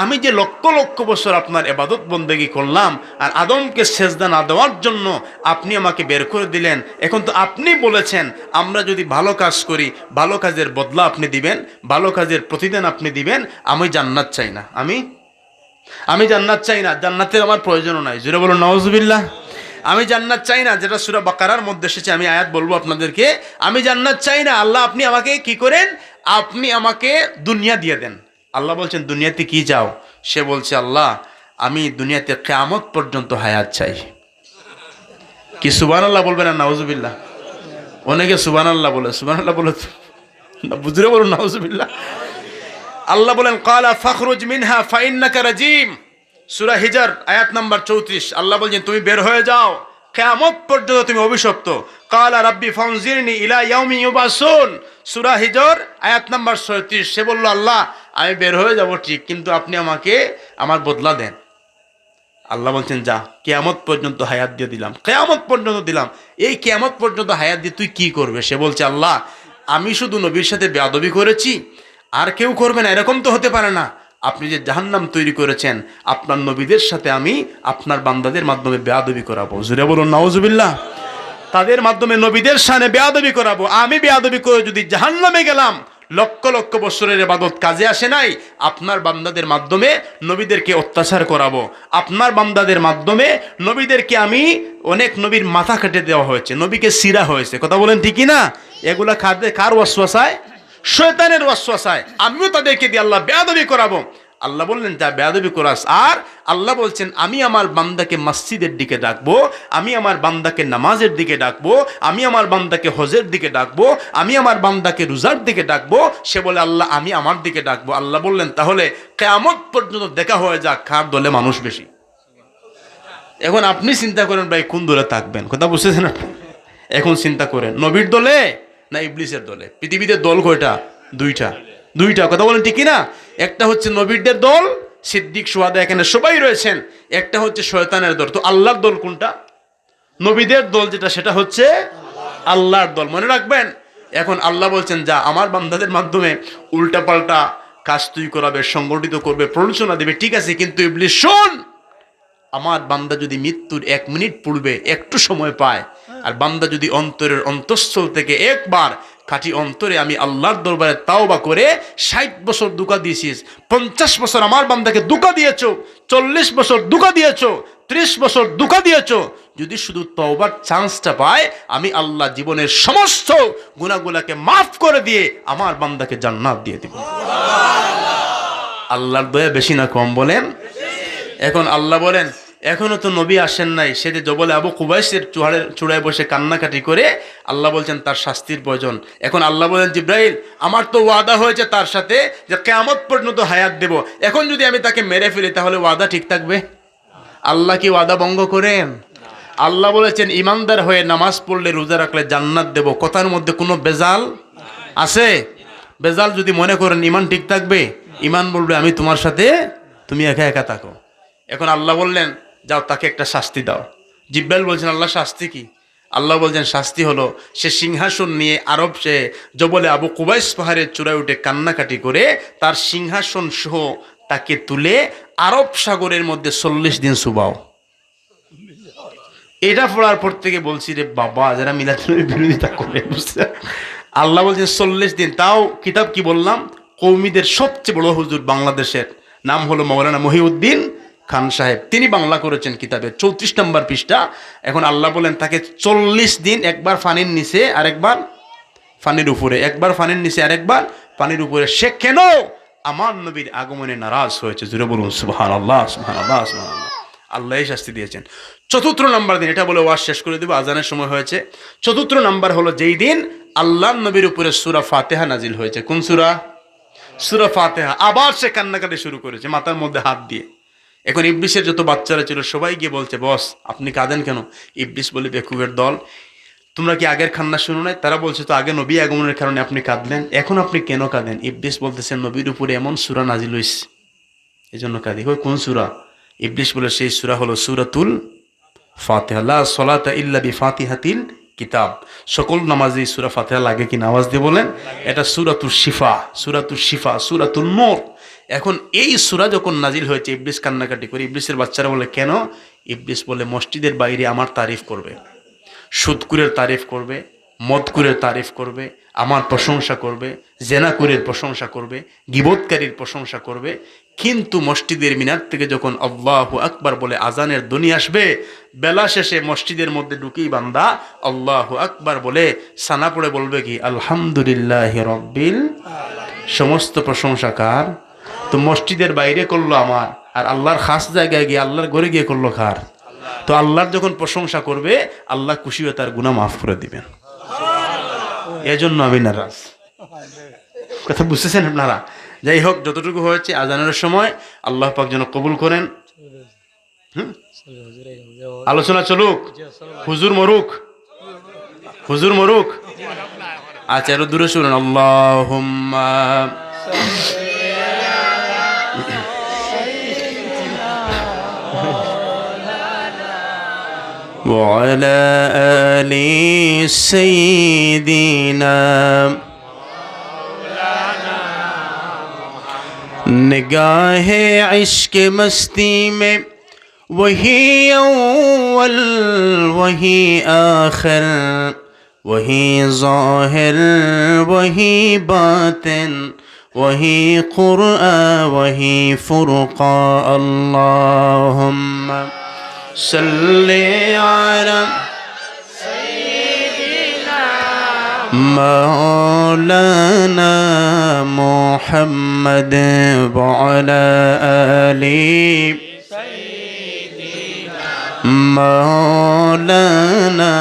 আমি যে লক্ষ লক্ষ বছর আপনার ইবাদত বন্দেগী করলাম আর আদমকে সেজদা না দেওয়ার জন্য আপনি আমাকে বের করে দিলেন, এখন তো আপনি বলেছেন আমরা যদি ভালো কাজ করি ভালো কাজের বদলা আপনি দিবেন, ভালো কাজের প্রতিদান আপনি দিবেন, আমি জান্নাত চাই না, আমি জান্নাত চাই না, জান্নাতের আমার প্রয়োজনও নাই। জোরে বলুন নাউজুবিল্লাহ। আমি জান্নাত চাই না, যেটা সূরা বাকারার মধ্যে এসেছে, আমি আয়াত বলবো আপনাদেরকে। আমি জান্নাত চাই না, আল্লাহ আপনি আমাকে কি করেন, আপনি আমাকে দুনিয়া দিয়ে দেন। আল্লাহ বলছেন, দুনিয়াতে কি চাও? সে বলছে, আল্লাহ আমি দুনিয়াতে কিয়ামত পর্যন্ত হায়াত চাই। কি সুবহানাল্লাহ বলবেন না নাউজুবিল্লাহ? অনেকে সুবহানাল্লাহ বলে, সুবহানাল্লাহ বলে বুঝরে বলুন নাউজুবিল্লাহ। আল্লাহ বলেন, ক্বালা ফাখরুজ মিনহা ফাইন্নাকা রাজিম। সূরা হিজর আয়াত নাম্বার 34। আল্লাহ বলছেন, তুমি বের হয়ে যাও, কিয়ামত পর্যন্ত তুমি অভিশপ্ত। ক্বালা রাব্বি ফানজিরনি ইলা ইয়াউমি ইউবাসুন। সূরা হিজর আয়াত নাম্বার 36। সে বলল, আল্লাহ আমি বের হয়ে যাব ঠিক, কিন্তু আপনি আমাকে আমার বদলা দেন। আল্লাহ বলছেন, যা, কিয়ামত পর্যন্ত হায়াত দিয়ে দিলাম, কিয়ামত পর্যন্ত দিলাম। এই কিয়ামত পর্যন্ত হায়াত দিয়ে তুই কি করবে? সে বলছে, আল্লাহ আমি শুধু নবীর সাথে বেয়াদবি করেছি, আর কেউ করবে না, এরকম তো হতে পারে না। আপনি যে জাহান্নাম তৈরি করেছেন, আপনার নবীদের সাথে আমি আপনার বান্দাদের মাধ্যমে বেয়াদবি করাবো। জোরে বলুন নাউজুবিল্লাহ। তাদের মাধ্যমে নবীদের শানে বেয়াদবি করাবো। আমি বেয়াদবি করে যদি জাহান্নামে গেলাম, লক্ষ লক্ষ বছরের ইবাদত কাজে আসে নাই, আপনার বান্দাদের মাধ্যমে নবীদেরকে অত্যাচার করাবো। আপনার বান্দাদের মাধ্যমে নবীদেরকে আমি, অনেক নবীর মাথা কেটে দেওয়া হয়েছে, নবীকে সিরা হয়েছে, কথা বলেন ঠিকই না? এগুলা কার ওয়াসওয়াসায়? শয়তানের ওয়াসওয়াসায়। আমিও তাদেরকে দিয়ে আল্লাহ বেয়াদবি করাবো। আল্লাহ বললেন, যা বেয়াদবি করাস। আর আল্লাহ বলছেন, আমি আমার বান্দাকে মসজিদের দিকে ডাকবো, আমি আমার বান্দাকে নামাজের দিকে ডাকবো, আমি আমার বান্দাকে হজের দিকে ডাকবো, আমি আমার বান্দাকে রোজার দিকে ডাকবো। সে বলে, আল্লাহ আমি আমার দিকে ডাকবো। আল্লাহ বললেন, তাহলে কিয়ামত পর্যন্ত দেখা হয়ে যাক কার দলে মানুষ বেশি। এখন আপনি চিন্তা করেন ভাই, কোন দলে থাকবেন? কথা বুঝতেছেন? এখন চিন্তা করেন, নবীর দলে না ইবলিসের দলে? পৃথিবীতে দল কয়টা? দুইটা। কথা বলেন ঠিক না? একটা হচ্ছে নবীরদের দল, সিদ্দিক শুহাদা এখানে সবাই রয়েছেন। একটা হচ্ছে শয়তানের দল। তো আল্লাহর দল কোনটা? নবীদের দল যেটা, সেটা হচ্ছে আল্লাহর দল, মনে রাখবেন। এখন আল্লাহ বলছেন, যা আমার বান্দাদের মাধ্যমে উল্টাপাল্টা কাজ তুই করাবে, সংগঠিত করবে, প্ররোচনা দেবে, ঠিক আছে, কিন্তু ইবলিস শোন, আমার বান্দা যদি মৃত্যুর 1 মিনিট পূর্বে একটু সময় পায়, আর বান্দা যদি অন্তরের অন্তঃস্থল থেকে একবার খাঁটি অন্তরে আমি আল্লাহর দরবারে তাওবা করে 60 বছর দুকা দিয়েছিস, 50 বছর আমার বান্দাকে দুকা দিয়েছো, 40 বছর দুকা দিয়েছো, 30 বছর দুকা দিয়েছো, যদি শুধু তওবার চান্সটা পায়, আমি আল্লাহ জীবনের সমস্ত গুনাহগুলোকে মাফ করে দিয়ে আমার বান্দাকে জান্নাত দিয়ে দিব। আল্লাহর দয়া বেশি না কম বলেন? এখন আল্লাহ বলেন, এখনো তো নবী আসেন নাই। সে যে জবলে আবু কুবাইসের চূড়ায় বসে কান্নাকাটি করে, আল্লাহ বলছেন তার শাস্তির প্রয়োজন। এখন আল্লাহ বলেন, জিব্রাইল আমার তো ওয়াদা হয়েছে তার সাথে যে কিয়ামত পর্যন্ত হায়াত দেব, এখন যদি আমি তাকে মেরে ফেলি তাহলে ওয়াদা ঠিক থাকবে? আল্লাহ কি ওয়াদা ভঙ্গ করেন? আল্লাহ বলেছেন, ইমানদার হয়ে নামাজ পড়লে রোজা রাখলে জান্নাত দেব। কথার মধ্যে কোনো বেজাল আছে? বেজাল যদি মনে করেন ইমান ঠিক থাকবে, ইমান বলবে আমি তোমার সাথে, তুমি একা একা থাকো। এখন আল্লাহ বললেন, যাও তাকে একটা শাস্তি দাও। জিব্রাইল বলছেন, আল্লাহ শাস্তি কি? আল্লাহ বলছেন, শাস্তি হলো সে সিংহাসন নিয়ে সে জবলে আবু কুবাইস পাহাড়ের চূড়ায় উঠে কান্নাকাটি করে তার সিংহাসন সহ তাকে তুলে আরব সাগরের মধ্যে 40 দিন চুবাও। এটা পড়ার পর থেকে বলছি, রে বাবা, যারা মিলাদুন্নবীর বিরোধিতা করে, বুঝছে? আল্লাহ বলছেন 40 দিন। তাও কিতাব কি বললাম, কৌমিদের সবচেয়ে বড় হুজুর বাংলাদেশের, নাম হলো মাওলানা মহিউদ্দিন খান সাহেব, তিনি বাংলা করেছেন কিতাবে 34 নম্বর পৃষ্ঠা। এখন আল্লাহ বলেন তাকে 40 দিন, একবার ফানির নিচে আরেকবার ফানির উপরে, একবার ফানির নিচে আরেকবার পানির উপরে। সে কেন? আমার নবীর আগমনে নারাজ হয়েছে। জুড়ে বলুন সুবহানাল্লাহ, সুবহানাল্লাহ, সুবহানাল্লাহ। আল্লাহ শাস্তি দিয়েছেন। 4 নম্বর দিন, এটা বলে ওয়াজ শেষ করে দেব, আজানের সময় হয়েছে। 4 নম্বর হলো যেই দিন আল্লাহর নবীর উপরে সূরা ফাতিহা নাজিল হয়েছে। কোন সূরা? সূরা ফাতিহা। আবার সে কান্নাকাটি শুরু করেছে, মাথার মধ্যে হাত দিয়ে। এখন ইবলিসের যত বাচ্চারা ছিল সবাই গিয়ে বলছে, বস আপনি কাঁদেন কেন? ইবলিস বলে, বেকুবের দল, তোমরা কি আগের খান্না শুনো নাই? তারা বলছে, তো আগে নবী আগমনের কারণে আপনি কাঁদলেন, এখন আপনি কেন কাঁদেন? ইবলিস বলতেছেন, নবীর উপরে এমন সূরা নাজিল হইছে এই জন্য কাঁদি। ওই কোন সূরা? ইবলিস বলে, সেই সূরা হলো সূরাতুল ফাতিহা। লা সলাতা ইল্লা বিফাতিহাতিল কিতাব। সকল নামাজে সূরা ফাতিহা লাগে কি? আওয়াজ দিয়ে বলেন। এটা সূরাতুল শিফা, সূরাতুল শিফা, সূরাতুল নূর। এখন এই সূরা যখন নাজিল হয়েছে, ইবলিস কান্নাকাটি করে। ইবলিসের বাচ্চারা বলে, কেন? ইবলিস বলে, মসজিদের বাইরে আমার তারিফ করবে, সুদকুরের তারিফ করবে, মদকুরের তারিফ করবে, আমার প্রশংসা করবে, জেনাকুরের প্রশংসা করবে, গীবতকারীর প্রশংসা করবে, কিন্তু মসজিদের মিনার থেকে যখন আল্লাহু আকবার বলে আজানের ধ্বনি আসবে, বেলা শেষে মসজিদের মধ্যে ঢুকেই বান্দা আল্লাহু আকবার বলে সানা পড়ে বলবে কি? আলহামদুলিল্লাহি রাব্বিল সমস্ত প্রশংসা কার? তো মসজিদের বাইরে করলো আমার, আর আল্লাহর খাস জায়গায় গিয়ে, আল্লাহর ঘরে গিয়ে করলো কার? তো আল্লাহর যখন প্রশংসা করবে, আল্লাহ খুশি হয়ে তার গুনাহ মাফ করে দিবেন। এজন্য আমি নারাজ। কথা বুঝতেছেন আপনারা? যাই হোক, যতটুকু হয়েছে আজানের সময় আল্লাহ পাক যেন কবুল করেন। আলোচনা চলুক, হুজুর মরুক, হুজুর মরুক। আচ্ছা, আরো দূরে শুনুন। আল্লাহুম্মা وعلى آل سيدنا निगाह इश्क मस्ती में वही अव्वल वही आखिर वही ज़ाहिर वही बातिन वही क़ुरआन वही फ़ुरक़ान। अल्लाहुम्मा सल्ली अला मौलाना मुहम्मद व अला आलि मौलाना।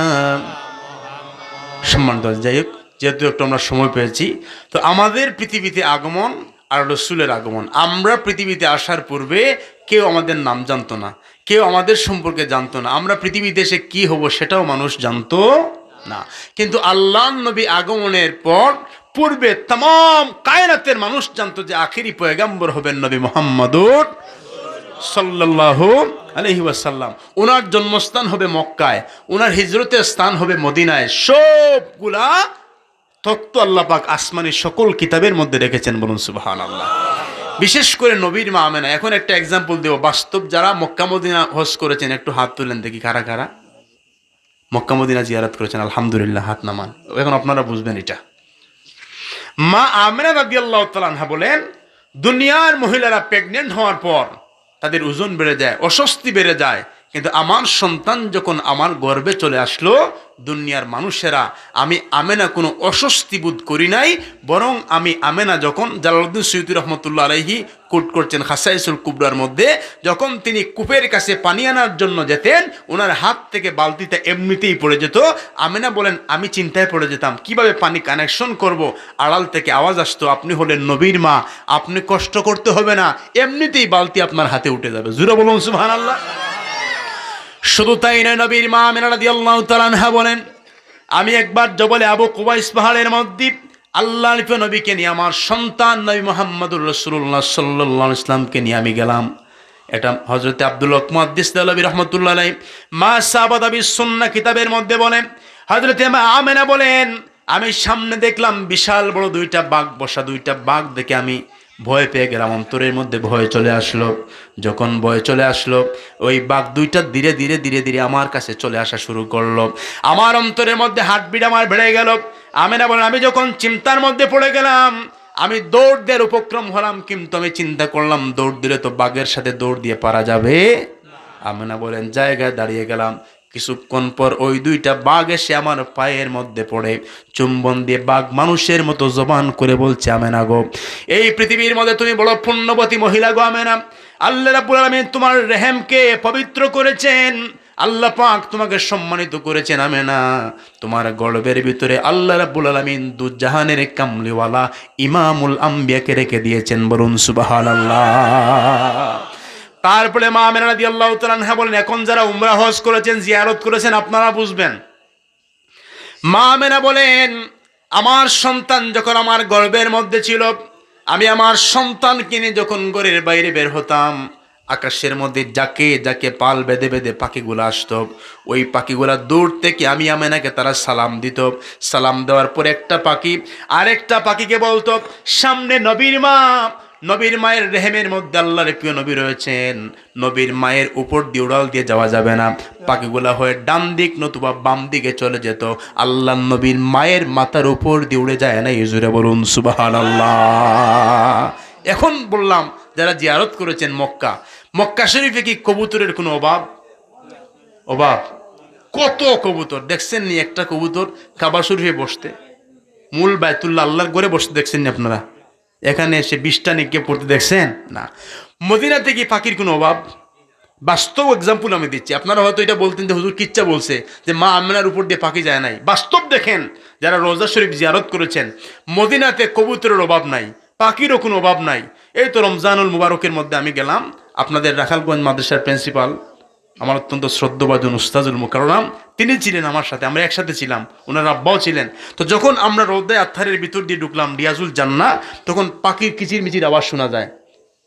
সম্মানিত, যাই হোক, যেহেতু একটু আমরা সময় পেয়েছি, তো আমাদের পৃথিবীতে আগমন আর রসুলের আগমন। আমরা পৃথিবীতে আসার পূর্বে কেউ আমাদের নাম জানতো না, কেউ আমাদের সম্পর্কে জানতো না, আমরা পৃথিবীতে এসে কি হব সেটাও মানুষ জানতো না। কিন্তু আল্লাহর নবী আগমনের পর পূর্বে तमाम কায়নাতের মানুষ জানতো যে আখেরি পয়গম্বর হবেন নবী মুহাম্মদুর সাল্লাল্লাহু আলাইহি ওয়াসাল্লাম। ওনার জন্মস্থান হবে মক্কায়, ওনার হিজরতের স্থান হবে মদিনায়। সবগুলা তত্ত্ব আল্লাহ পাক আসমানি সকল কিতাবের মধ্যে রেখেছেন, বলুন সুবহানাল্লাহ। বিশেষ করে নবীর মা আমেনা। এখন একটা এক্সাম্পল দেব, বাস্তব। যারা মক্কা মদিনা হজ করেছেন একটু হাত তুলেন দেখি, কারা কারা মক্কা মদিনা জিয়ারত করেছেন? আলহামদুলিল্লাহ, হাত নামান। এখন আপনারা বুঝবেন এটা। মা আমেনা রাদিয়াল্লাহু তাআলা আনহা বলেন, দুনিয়ার মহিলারা প্রেগনেন্ট হওয়ার পর তাদের ওজন বেড়ে যায়, অস্বস্তি বেড়ে যায়, কিন্তু আমার সন্তান যখন আমার গর্ভে চলে আসলো, দুনিয়ার মানুষেরা, আমি আমেনা কোনো অস্বস্তি বোধ করি নাই। বরং আমি আমেনা যখন, জালালউদ্দিন সৈয়দী রহমতুল্লাহ আলাইহি কোট করছেন খাসাইসুল কুবরার মধ্যে, যখন তিনি কূপের কাছে পানি আনার জন্য যেতেন, ওনার হাত থেকে বালতিটা এমনিতেই পড়ে যেত। আমেনা বলেন, আমি চিন্তায় পড়ে যেতাম কিভাবে পানি কানেকশন করব। আড়াল থেকে আওয়াজ আসতো, আপনি হলেন নবীর মা, আপনি কষ্ট করতে হবে না, এমনিতেই বালতি আপনার হাতে উঠে যাবে। জোরে বলুন সুবহানাল্লাহ। শুধু তাই নয়, নবীর মা আমেনা রাদিয়াল্লাহু তাআলা আনহা বলেন, আমি একবার জবলে আবু কুবাইস পাহাড়ের মধ্যে আল্লাহর নবীকে নিয়ে, আমার সন্তান নবী মুহাম্মদুর রাসূলুল্লাহ সাল্লাল্লাহু আলাইহি ওয়াসাল্লামকে নিয়ে আমি গেলাম। এটা হযরতে আব্দুল হক মুহাদ্দিস দেহলভী রাহমাতুল্লাহ আলাইহি মা সাবাদা বিস সুন্নাহ কিতাবের মধ্যে বলেন, হযরতে মা আমেনা বলেন, আমি সামনে দেখলাম বিশাল বড় দুইটা বাঘ বসা। দুইটা বাঘ দেখে আমি ভয় পেয়ে গেলাম, অন্তরের মধ্যে ভয় চলে আসলো। যখন ভয় চলে আসলো, ওই বাঘ দুইটা ধীরে ধীরে ধীরে ধীরে আমার কাছে চলে আসা শুরু করলো। আমার অন্তরের মধ্যে হার্টবিট আমার বেড়ে গেল। আমেনা বলেন, আমি যখন চিন্তার মধ্যে পড়ে গেলাম, আমি দৌড় দেওয়ার উপক্রম হলাম, কিন্তু আমি চিন্তা করলাম দৌড় দিলে তো বাঘের সাথে দৌড় দিয়ে পারা যাবে। আমেনা বলেন, জায়গায় দাঁড়িয়ে গেলাম। কিছুক্ষণ পর ওই দুইটা বাঘ এসে আমার পায়ের মধ্যে পড়ে চুম্বন দিয়ে বাঘ মানুষের মতো জবান করে বলছে, আমেনা গো, এই পৃথিবীর মধ্যে তুমি বড় পুণ্যবতী মহিলা গো আমেনা। আল্লাহ রাব্বুল আলামিন তোমার রেহেমকে পবিত্র করেছেন, আল্লাহ পাক তোমাকে সম্মানিত করেছেন আমেনা। তোমার গর্ভের ভিতরে আল্লাহ রাব্বুল আলামিন দু জাহানের কামলিওয়ালা ইমামুল আম্বিয়াকে রেখে দিয়েছেন, বলুন সুবহানাল্লাহ। তারপরে মা আমেনা রাদিয়াল্লাহু তাআলা আনহা বলেন, এখন যারা উমরা হজ করেছেন, জিয়ারত করেছেন, আপনারা বুঝবেন। মা আমেনা বলেন, আমার সন্তান যখন আমার গর্ভের মধ্যে ছিল, আমি আমার সন্তানকে নিয়ে যখন ঘরের বাইরে বের হতাম, আকাশের মধ্যে যাকে যাকে পাল বেঁধে বেঁধে পাখিগুলো আসতো, ওই পাখিগুলা দূর থেকে আমি আমেনাকে তারা সালাম দিত। সালাম দেওয়ার পর একটা পাখি আরেকটা পাখিকে বলতো, সামনে নবীর মা, নবীর মায়ের রেহেমের মধ্যে আল্লাহর প্রিয় নবী রয়েছেন, নবীর মায়ের উপর দিয়ে উড়াল দিয়ে যাওয়া যাবে না। পাখিগুলা হয়ে ডান দিক নতুবা বাম দিকে চলে যেত, আল্লাহ নবীর মায়ের মাথার উপর দিয়ে উড়ে যায় না। ইজুরে বলুন সুবহানাল্লাহ। এখন বললাম, যারা জিয়ারত করেছেন মক্কা, মক্কা শরীফে কি কবুতরের কোনো অভাব? অভাব? কত কবুতর দেখছেন নি? একটা কবুতর কাবা শরীফে বসতে, মূল বাইতুল্লাহ আল্লাহর ঘরে বসতে দেখছেন নি আপনারা? এখানে এসে 20টা নিকে পড়তে দেখছেন না? মদিনাতে কি পাখির কোনো অভাব? বাস্তব এক্সাম্পল আমি দিচ্ছি। আপনারা হয়তো এটা বলতেন যে হুজুর কিচ্ছা বলছে যে মা আমেনার উপর দিয়ে পাখি যায় নাই। বাস্তব দেখেন, যারা রোজা শরীফ জিয়ারত করেছেন, মদিনাতে কবুতরের অভাব নাই, পাখিরও কোনো অভাব নাই। এই তো রমজানুল মুবারকের মধ্যে আমি গেলাম, আপনাদের রাখালগঞ্জ মাদ্রাসার প্রিন্সিপাল, আমার অত্যন্ত শ্রদ্ধভাজন উস্তাজুল মুকাররম, তিনি ছিলেন আমার সাথে, আমরা একসাথে ছিলাম, ওনার আব্বাও ছিলেন। তো যখন আমরা রোদায় আত্মারের ভিতর দিয়ে ঢুকলাম রিয়াজুল জান্নাহ, তখন পাখির কিচির মিচির আওয়াজ শোনা যায়।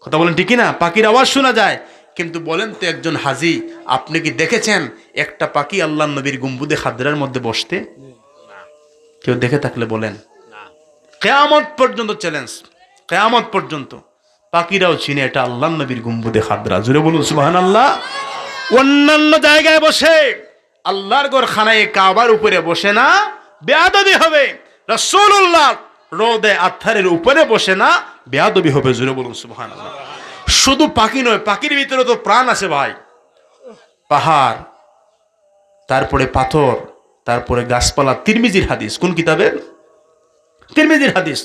কথা বলেন ঠিকই না? পাখির আওয়াজ শোনা যায়। কিন্তু বলেন তো একজন হাজি, আপনি কি দেখেছেন একটা পাখি আল্লাহ নবীর গম্বুদে খাদরার মধ্যে বসতে? কেউ দেখে থাকলে বলেন। কিয়ামত পর্যন্ত চ্যালেঞ্জ, কিয়ামত পর্যন্ত পাখিরাও চিনে এটা আল্লাহ নবীর গম্বুদে খাদরা। জুড়ে বলুন সুবহানাল্লাহ। অন্যান্য জায়গায় বসে, আল্লাহর ঘর খানায় কাবার উপরে বসে না, বেয়াদবি হবে। রাসূলুল্লাহ রোদে আত্মারের উপরে বসে না, বেয়াদবি হবে। জুড়ে বলুন সুবহানাল্লাহ। শুধু পাখি নয়, পাখির ভিতরে তো প্রাণ আছে ভাই। পাহাড়, তারপরে পাথর, তারপরে গাছপালা। তিরমিজির হাদিস, কোন কিতাবের? তিরমিজির হাদিস।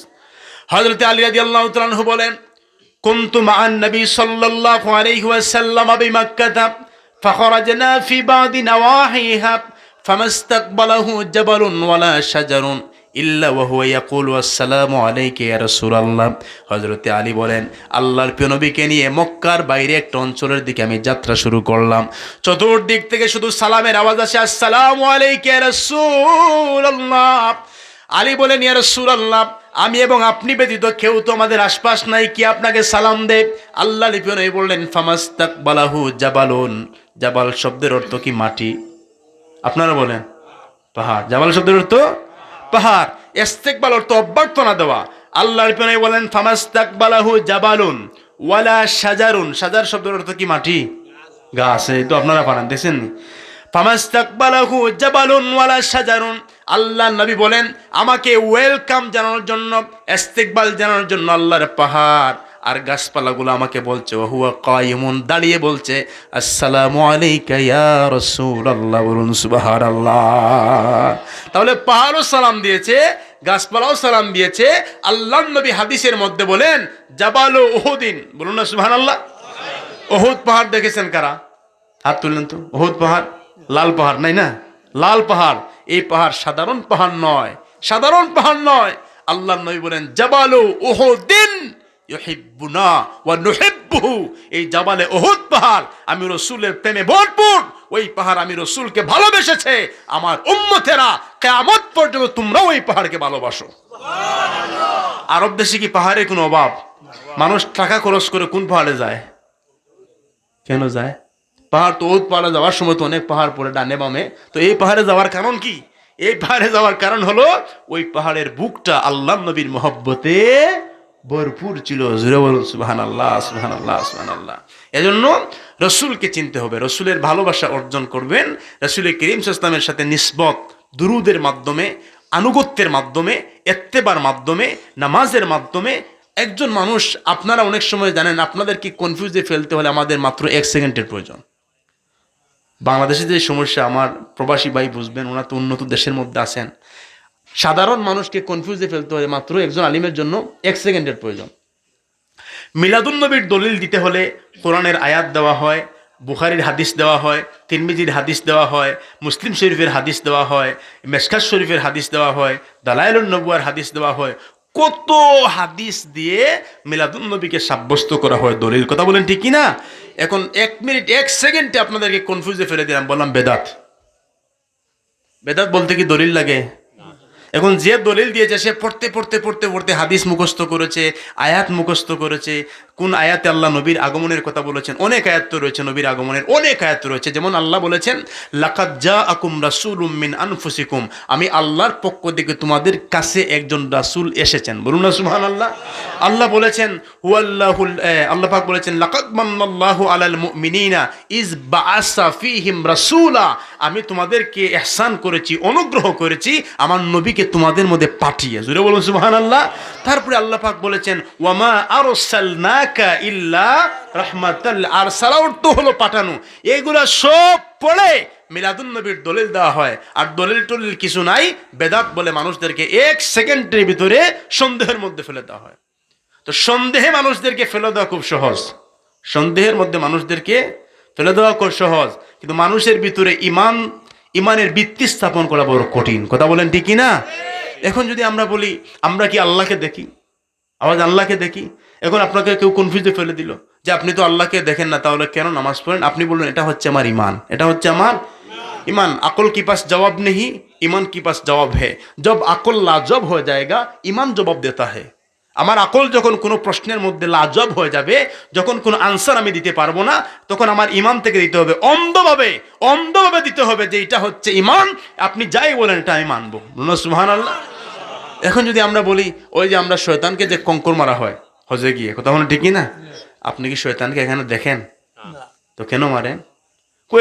হযরত আলী রাদিয়াল্লাহু তাআলা আনহু বলেন, কুনতু মা'আন নবী সাল্লাল্লাহু আলাইহি ওয়াসাল্লাম বিমাক্কাহ ফাখরাজনা ফি বাদি নওয়াহিহা ফামাস্তাকবালাহু জাবালুন ওয়ালা শাজারুন ইল্লা ওয়া হুয়া ইয়াকুলু আসসালামু আলাইকা ইয়া রাসূলুল্লাহ। হযরত আলী বলেন, আল্লাহর প্রিয় নবীকে নিয়ে মক্কার বাইরে একটা অঞ্চলের দিকে আমি যাত্রা শুরু করলাম। চতুর্দিক থেকে শুধু সালামের আওয়াজ আসে, আসসালামু আলাইকা ইয়া রাসূলুল্লাহ। আলী বলেন, ইয়া রাসূলুল্লাহ, আমি এবং আপনি ব্যতীত কেউ তো আমাদের আশপাশ নাই, কি আপনাকে সালাম দে? আল্লাহর প্রিয় নবী বললেন, ফামাস্তাকবালাহু জাবালুন। জাবাল শব্দের অর্থ কি? মাটি। আপনারা বলেন পাহাড়। জাবাল শব্দের অর্থ পাহাড়। ইস্তেকবাল অর্থ অভ্যর্থনা দেওয়া। আল্লাহর প্রিয় নবী বলেন, ফামাস্তাকবালাহু জাবালুন ওয়ালা শাজারুন। শাজার শব্দের অর্থ কি? মাটি, গাছ। এই তো আপনারা পারেন, দেখছেন নি? ফামাস্তাকবালাহু জাবালুন ওয়ালা শাজারুন। আল্লাহ নবী বলেন, আমাকে ওয়েলকাম জানানোর জন্য, ইস্তেকবাল জানানোর জন্য আল্লাহর পাহাড় আর গাছপালাগুলো আমাকে বলছে, ওয়া কায়িমুন, দাঁড়িয়ে বলছে, আসসালামু আলাইকা ইয়া রাসূলুল্লাহ। বলুন সুবহানাল্লাহ। তাহলে পাহাড়ও সালাম দিয়েছে, গাছপালাও সালাম দিয়েছে। আল্লাহর নবী হাদিসের মধ্যে বলেন, জাবাল উহুদিন। বলুন না সুবহানাল্লাহ। উহুদ পাহাড় দেখেছেন কারা? হাত তুললেন তো। উহুদ পাহাড় লাল পাহাড়, নাই না? লাল পাহাড়। এই পাহাড় সাধারণ পাহাড় নয়, সাধারণ পাহাড় নয়। আল্লাহর নবী বলেন, জাবালু উহুদিন ইউহিব্বুনা ওয়া নুহিব্বুহু। এই জাবালে উহুদ পাহাড় আমি রাসূলের প্রেমে ভরপুর। ওই পাহাড় আমি রাসূলকে ভালোবেসেছে। আমার উম্মতেরা কিয়ামত পর্যন্ত তোমরাও ওই পাহাড়কে ভালোবাসো। সুবহানাল্লাহ। আরব দেশে কি পাহাড়ের কোনো অভাব? মানুষ টাকা খরচ করে কোন পাহাড়ে যায়? কেন যায়? পাহাড় তো ওই পাহাড়ে যাওয়ার সময় তো অনেক পাহাড় পড়ে ডানে বামে। তো এই পাহাড়ে যাওয়ার কারণ কি? এই পাহাড়ে যাওয়ার কারণ হলো ওই পাহাড়ের বুকটা আল্লাহ নবীর মহব্বতে ভরপুর ছিল। জোরে বলুন সুবহানাল্লাহ, সুবহানাল্লাহ, সুবহানাল্লাহ। এজন্য রসুলকে চিনতে হবে, রসুলের ভালোবাসা অর্জন করবেন। রসুল করিম সাল্লাল্লাহু আলাইহি ওয়াসাল্লামের সাথে নিসবত দুরুদের মাধ্যমে, আনুগত্যের মাধ্যমে, ইত্তেবার মাধ্যমে, নামাজের মাধ্যমে। একজন মানুষ, আপনারা অনেক সময় জানেন, আপনাদের কি কনফিউজে ফেলতে হলে আমাদের মাত্র 1 সেকেন্ডের প্রয়োজন। বাংলাদেশে যে সমস্যা, আমার প্রবাসী ভাই বুঝবেন, ওনারা তো উন্নত দেশের মধ্যে আছেন। সাধারণ মানুষকে কনফিউজে ফেলতে হলে মাত্র একজন আলিমের জন্য 1 সেকেন্ডের প্রয়োজন। মিলাদুন নবীর দলিল দিতে হলে কোরআনের আয়াত দেওয়া হয়, বুখারীর হাদিস দেওয়া হয়, তিরমিজির হাদিস দেওয়া হয়, মুসলিম শরীফের হাদিস দেওয়া হয়, মেশকাত শরীফের হাদিস দেওয়া হয়, দালাইলুন নবুয়ার হাদিস দেওয়া হয়। কত হাদিস দিয়ে মিলাদুন নবীকে সাব্যস্ত করা হয় দলিল, কথা বলেন ঠিক কিনা? এখন 1 মিনিট 1 সেকেন্ডে আপনাদেরকে কনফিউজে ফেলে দিলাম, বললাম বেদাত। বেদাত বলতে কি দলিল লাগে? এখন যে দলিল দিয়েছে সে পড়তে পড়তে পড়তে পড়তে হাদিস মুখস্থ করেছে, আয়াত মুখস্থ করেছে, কোন আয়াতে আল্লাহ নবীর আগমনের কথা বলেছেন। অনেক আয়াত তো রয়েছে নবীর আগমনের, অনেক আয়াত রয়েছে। যেমন আল্লাহ বলেছেন লাকাদ জাআকুম রাসূলুম মিন আনফুসিকুম, আমি আল্লাহর পক্ষ থেকে তোমাদের কাছে একজন রাসূল এসেছেন। বলুন না সুবহানাল্লাহ। আল্লাহ বলেছেন হুয়াল্লাহুল আল্লাহ পাক বলেছেন লাকাদ মান্নাল্লাহু আলাল মুমিনিনা ইজ বাআসা ফীহিম রাসূলা, আমি তোমাদেরকে ইহসান করেছি, অনুগ্রহ করেছি আমার নবীকে তোমাদের মধ্যে পাঠিয়ে। জোরে বলুন সুবহানাল্লাহ। তারপরে আল্লাহ পাক বলেছেন ওয়ামা আরসালনাকা ইল্লা রাহমাতাল, আরসালা অর্থ হলো পাঠানো। এগুলা সব পড়ে মিলাদুন নবীর দলিল দেওয়া হয়। আর দলিল টলিল কিছু নাই, বেদাত বলে মানুষদেরকে 1 সেকেন্ডের ভিতরে সন্দেহের মধ্যে ফেলে দেওয়া হয়। তো সন্দেহে মানুষদেরকে ফেলে দেওয়া খুব সহজ, সন্দেহের মধ্যে মানুষদেরকে ফেলে দেওয়া খুব সহজ, কিন্তু মানুষের ভিতরে ইমানের ভিত্তি স্থাপন করা বড় কঠিন, কথা বলেন ঠিক কিনা? এখন যদি আমরা বলি আমরা কি আল্লাহকে দেখি, আওয়াজ আল্লাহকে দেখি, এখন আপনাকে কেউ কনফিউজে ফেলে দিল যে আপনি তো আল্লাহকে দেখেন না, তাহলে কেন নামাজ পড়েন? আপনি বললেন এটা হচ্ছে আমার ইমান, এটা হচ্ছে আমার ইমান। আকল কি পাস জবাব নেই, ইমান কি পাস জবাব হ্যাঁ। জব আকল লাজব হয়ে যায়গা, ইমান জবাব দেতা হ্যাঁ। আমার আকল যখন কোনো প্রশ্নের মধ্যে লাজব হয়ে যাবে, যখন কোনো আনসার আমি দিতে পারবো না, তখন আমার ইমান থেকে দিতে হবে, অন্ধভাবে অন্ধভাবে দিতে হবে যে এটা হচ্ছে ইমান, আপনি যাই বলেন এটা আমি মানবো। সুবহানাল্লাহ। এখন যদি আমরা বলি ওই যে আমরা শয়তানকে যে কঙ্কর মারা হয় হজে গিয়ে, কথা বলেন ঠিকই না? আপনি কি শয়তানকে এখানে দেখেন? তো কেন মারেন?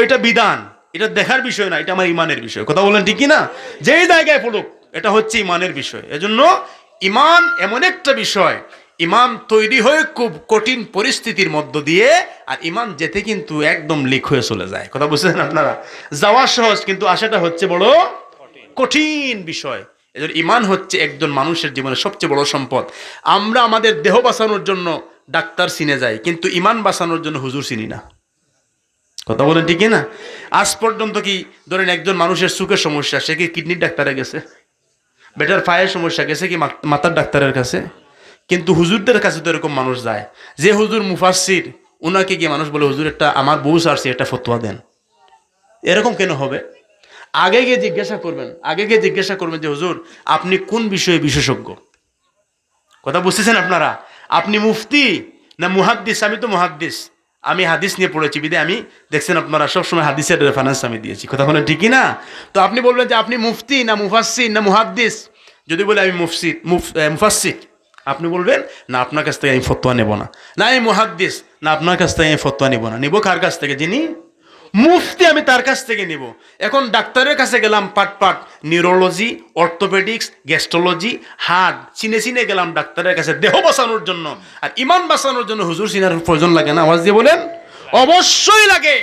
এটা বিধান, এটা দেখার বিষয় না, এটা আমার ইমানের বিষয়, কথা বলেন ঠিকই না? যেই জায়গায় পড়ুক এটা হচ্ছে ইমানের বিষয়। এজন্য ইমান এমন একটা বিষয়, ইমান তৈরি হয়ে খুব কঠিন পরিস্থিতির মধ্য দিয়ে, আর ইমান যেতে কিন্তু একদম লিক হয়ে চলে যায়, কথা বুঝছেন আপনারা? যাওয়া সহজ কিন্তু আসাটা হচ্ছে বড় কঠিন বিষয়। এজন্য ইমান হচ্ছে একজন মানুষের জীবনে সবচেয়ে বড় সম্পদ। আমরা আমাদের দেহ বাঁচানোর জন্য ডাক্তার চিনে যাই, কিন্তু ইমান বাঁচানোর জন্য হুজুর চিনি না, কথা বলেন ঠিক না? আজ পর্যন্ত কি ধরেন একজন মানুষের চোখের সমস্যা, সে কি কিডনির ডাক্তারে গেছে? বেটার পায়ের সমস্যা, গেছে কি মাথার ডাক্তারের কাছে? কিন্তু হুজুরদের কাছে তো এরকম মানুষ যায়, যে হুজুর মুফাসসির, ওনাকে গিয়ে মানুষ বলে হুজুর একটা আমার বউ সারছে, একটা ফতোয়া দেন। এরকম কেন হবে? আগে গিয়ে জিজ্ঞাসা করবেন, আগে গিয়ে জিজ্ঞাসা করবেন যে হুজুর আপনি কোন বিষয়ে বিশেষজ্ঞ, কথা বুঝতেছেন আপনারা? আপনি মুফতি না মুহাদ্দিস? আমি তো মুহাদ্দিস, আমি হাদিস নিয়ে পড়েছি, বিদায় আমি দেখছেন আপনারা সবসময় হাদিসের রেফারেন্স আমি দিয়েছি, কথা বলেন ঠিকই না? তো আপনি বলবেন যে আপনি মুফতি না মুফাসসির না মুহাদ্দিস? যদি বলে আমি মুফাসসির, আপনি বলবেন না আপনার কাছ থেকে আমি ফতোয়া নেব না। না আমি মুহাদ্দিস, না আপনার কাছ থেকে আমি ফতোয়া নেব না। নেব কার কাছ থেকে? যিনি মুফতি, আমি তার কাছ থেকে নিব। এখন ডাক্তারের কাছে গেলাম পাট নিউরোলজি, অর্থোপেডিক্স, গ্যাস্ট্রোলজি, হার্ট চিনে চিনে গেলাম ডাক্তারের কাছে দেহ বাঁচানোর জন্য। আর ইমান বাঁচানোর জন্য হুজুর চিনার প্রয়োজন লাগে না? আওয়াজ দিয়ে বলেন অবশ্যই লাগে।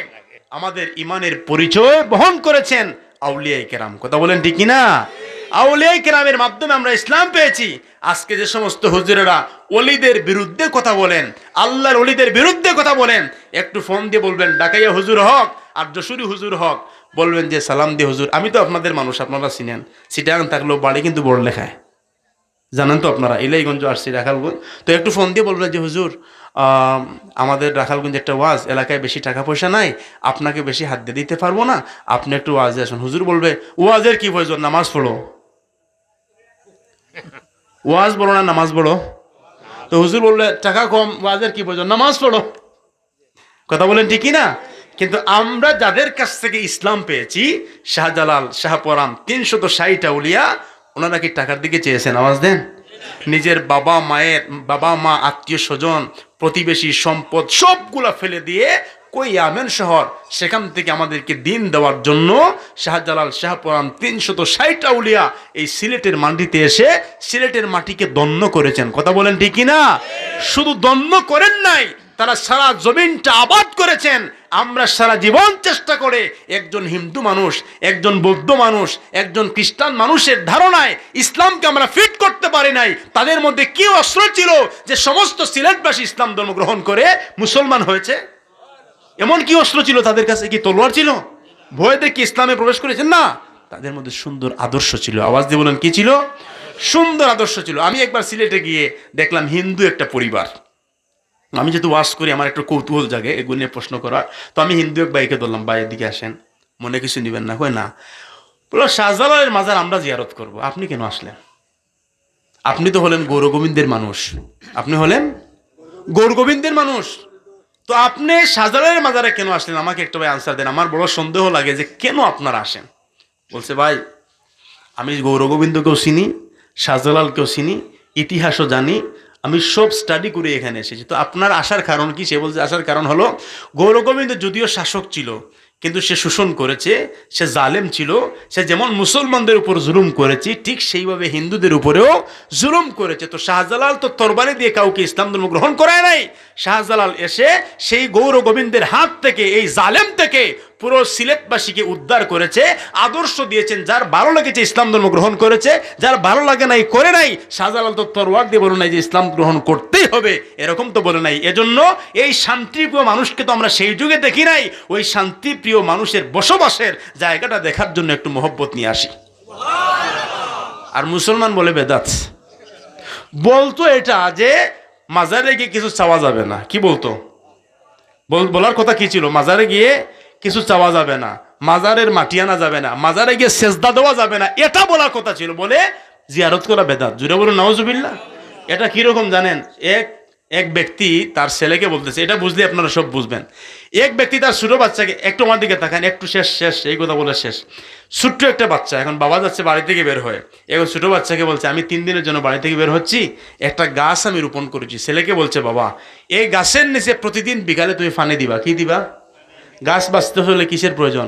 আমাদের ইমানের পরিচয় বহন করেছেন আউলিয়ায়ে কেরাম, কথা বলেন ঠিক কিনা? আউলিয়ায়ে কেরামের মাধ্যমে আমরা ইসলাম পেয়েছি। আজকে যে সমস্ত হুজুরেরা ওলিদের বিরুদ্ধে কথা বলেন, আল্লাহর ওলিদের বিরুদ্ধে কথা বলেন, একটু ফোন দিয়ে বলবেন ডাকাইয়া হুজুর হক আর যশোরী হুজুর হক, বলবেন যে সালাম দিয়ে হুজুর, আমি তো আপনাদের মানুষ, আপনারা চিনেন, সিটাগাং থাকলেও বাড়ি কিন্তু বড় লেখায়, জানেন তো আপনারা, ইলাইগঞ্জ আসছি রাখালগঞ্জ। তো একটু ফোন দিয়ে বলবেন যে হুজুর আমাদের রাখালগঞ্জ একটা ওয়াজ, এলাকায় বেশি টাকা পয়সা নাই, আপনাকে বেশি হাত দিয়ে দিতে পারবো না, আপনি একটু ওয়াজে আসুন। হুজুর বলবে ওয়াজের কি প্রয়োজন, নামাজ পড়ো। ওয়াজ বড় না নামাজ বড়? তো হুজুর বললে টাকা কম, ওয়াজের কি প্রয়োজন, নামাজ পড়ো, কথা বলেন ঠিকই না? কিন্তু আমরা যাদের কাছ থেকে ইসলাম পেয়েছি, শাহজালাল, শাহপরান, 360 আউলিয়া, ওনারা কি টাকার দিকে চেয়েছেন? আওয়াজ দেন। নিজের বাবা মা আত্মীয় স্বজন প্রতিবেশী সম্পদ সবগুলা ফেলে দিয়ে কই আমেন শহর, সেখান থেকে আমাদেরকে দিন দেওয়ার জন্য শাহজালাল, শাহপরান, 360 আউলিয়া এই সিলেটের মাটিতে এসে সিলেটের মাটিকে দন্য করেছেন, কথা বলেন ঠিক কিনা? শুধু দন্য করেন নাই, তারা সারা জমিনটা আবাদ করেছেন। আমরা সারা জীবন চেষ্টা করে একজন হিন্দু মানুষ, একজন বৌদ্ধ মানুষ, একজন খ্রিস্টান মানুষের ধারণায় ইসলামকে আমরা ফিট করতে পারি নাই। তাদের মধ্যে কি অস্ত্র ছিল যে সমস্ত সিলেটবাসী ইসলাম ধর্ম গ্রহণ করে মুসলমান হয়েছে? এমন কি অস্ত্র ছিল তাদের কাছে? কি তলোয়ার ছিল? ভয় দেখে ইসলামে প্রবেশ করেছেন না, তাদের মধ্যে সুন্দর আদর্শ ছিল। আওয়াজ দিয়ে বলেন কি ছিল? সুন্দর আদর্শ ছিল। আমি একবার সিলেটে গিয়ে দেখলাম হিন্দু একটা পরিবার। আমি যেহেতু ওয়াজ করি, আমার একটু কৌতূহল জাগে এগুলো নিয়ে প্রশ্ন করার। তো আমি হিন্দু এক ভাইকে ধরলাম, ভাই এদিকে আসেন, মনে কিছু নিবেন না? হয় না, বললো শাহজালালের মাজার আমরা জিয়ারত করব। আপনি কেন আসলেন? আপনি তো হলেন গৌর গোবিন্দের মানুষ, আপনি হলেন গৌর গোবিন্দের মানুষ, তো আপনি শাহজালালের মাজারে কেন আসলেন? আমাকে একটা ভাই আনসার দেন, আমার বড় সন্দেহ লাগে যে কেন আপনারা আসেন। বলছে, ভাই আমি গৌর গোবিন্দকেও চিনি, শাহজালালকেও চিনি, ইতিহাসও জানি, আমি সব স্টাডি করে এখানে এসেছি। তো আপনার আসার কারণ কি? সে বলছে, আসার কারণ হলো গৌর গোবিন্দ যদিও শাসক ছিল, কিন্তু সে শোষণ করেছে, সে জালেম ছিল। সে যেমন মুসলমানদের উপর জুলুম করেছে, ঠিক সেইভাবে হিন্দুদের উপরেও জুলুম করেছে। তো শাহজালাল তো তরবারি দিয়ে কাউকে ইসলাম ধর্ম গ্রহণ করায় নাই। শাহজালাল এসে সেই গৌর গোবিন্দের হাত থেকে, এই জালেম থেকে পুরো সিলেটবাসীকে উদ্ধার করেছে, আদর্শ দিয়েছেন। যার ভালো লেগেছে ইসলাম ধর্ম গ্রহণ করেছে, যার ভালো লাগে নাই করে নাই। শাহজালাল তো তরওয়ার দিয়ে বলে নাই যে ইসলাম গ্রহণ করতেই হবে, এরকম তো বলে নাই। এজন্য এই শান্তিপ্রিয় মানুষকে তো আমরা সেই যুগে দেখি নাই। ওই শান্তিপ্রিয় মানুষের বসবাসের জায়গাটা দেখার জন্য একটু মহব্বত নিয়ে আসি। আর মুসলমান বলে বেদাত, বলতো এটা যে মাজারে গিয়ে কিছু চাওয়া যাবে না। কি বলতো? বলার কথা কি ছিল? মাজারে গিয়ে কিছু চাওয়া যাবে না, মাজারের মাটি আনা যাবে না, মাজারে গিয়ে সেজদা দেওয়া যাবে না, এটা বলার কথা ছিল। বলে জিয়ারত করা বেদাত। জুড়ে বলুন নাউজুবিল্লাহ। এটা কিরকম জানেন? এক ব্যক্তি তার ছেলেকে বলতেছে, এটা বুঝলে আপনারা সব বুঝবেন। এক ব্যক্তি তার ছোট বাচ্চাকে, একটু আমার দিকে তাকান, একটু শেষ এই কথা বলে শেষ। ছোট্ট একটা বাচ্চা, এখন বাবা যাচ্ছে বাড়ি থেকে বের হয়ে, এখন ছোট বাচ্চাকে বলছে, আমি 3 দিনের জন্য বাড়ি থেকে বের হচ্ছি, একটা গাছ আমি রোপণ করেছি। ছেলেকে বলছে, বাবা এই গাছের নিচে প্রতিদিন বিকালে তুমি পানি দিবা। কি দিবা? গাছ বাঁচতে হলে কিসের প্রয়োজন?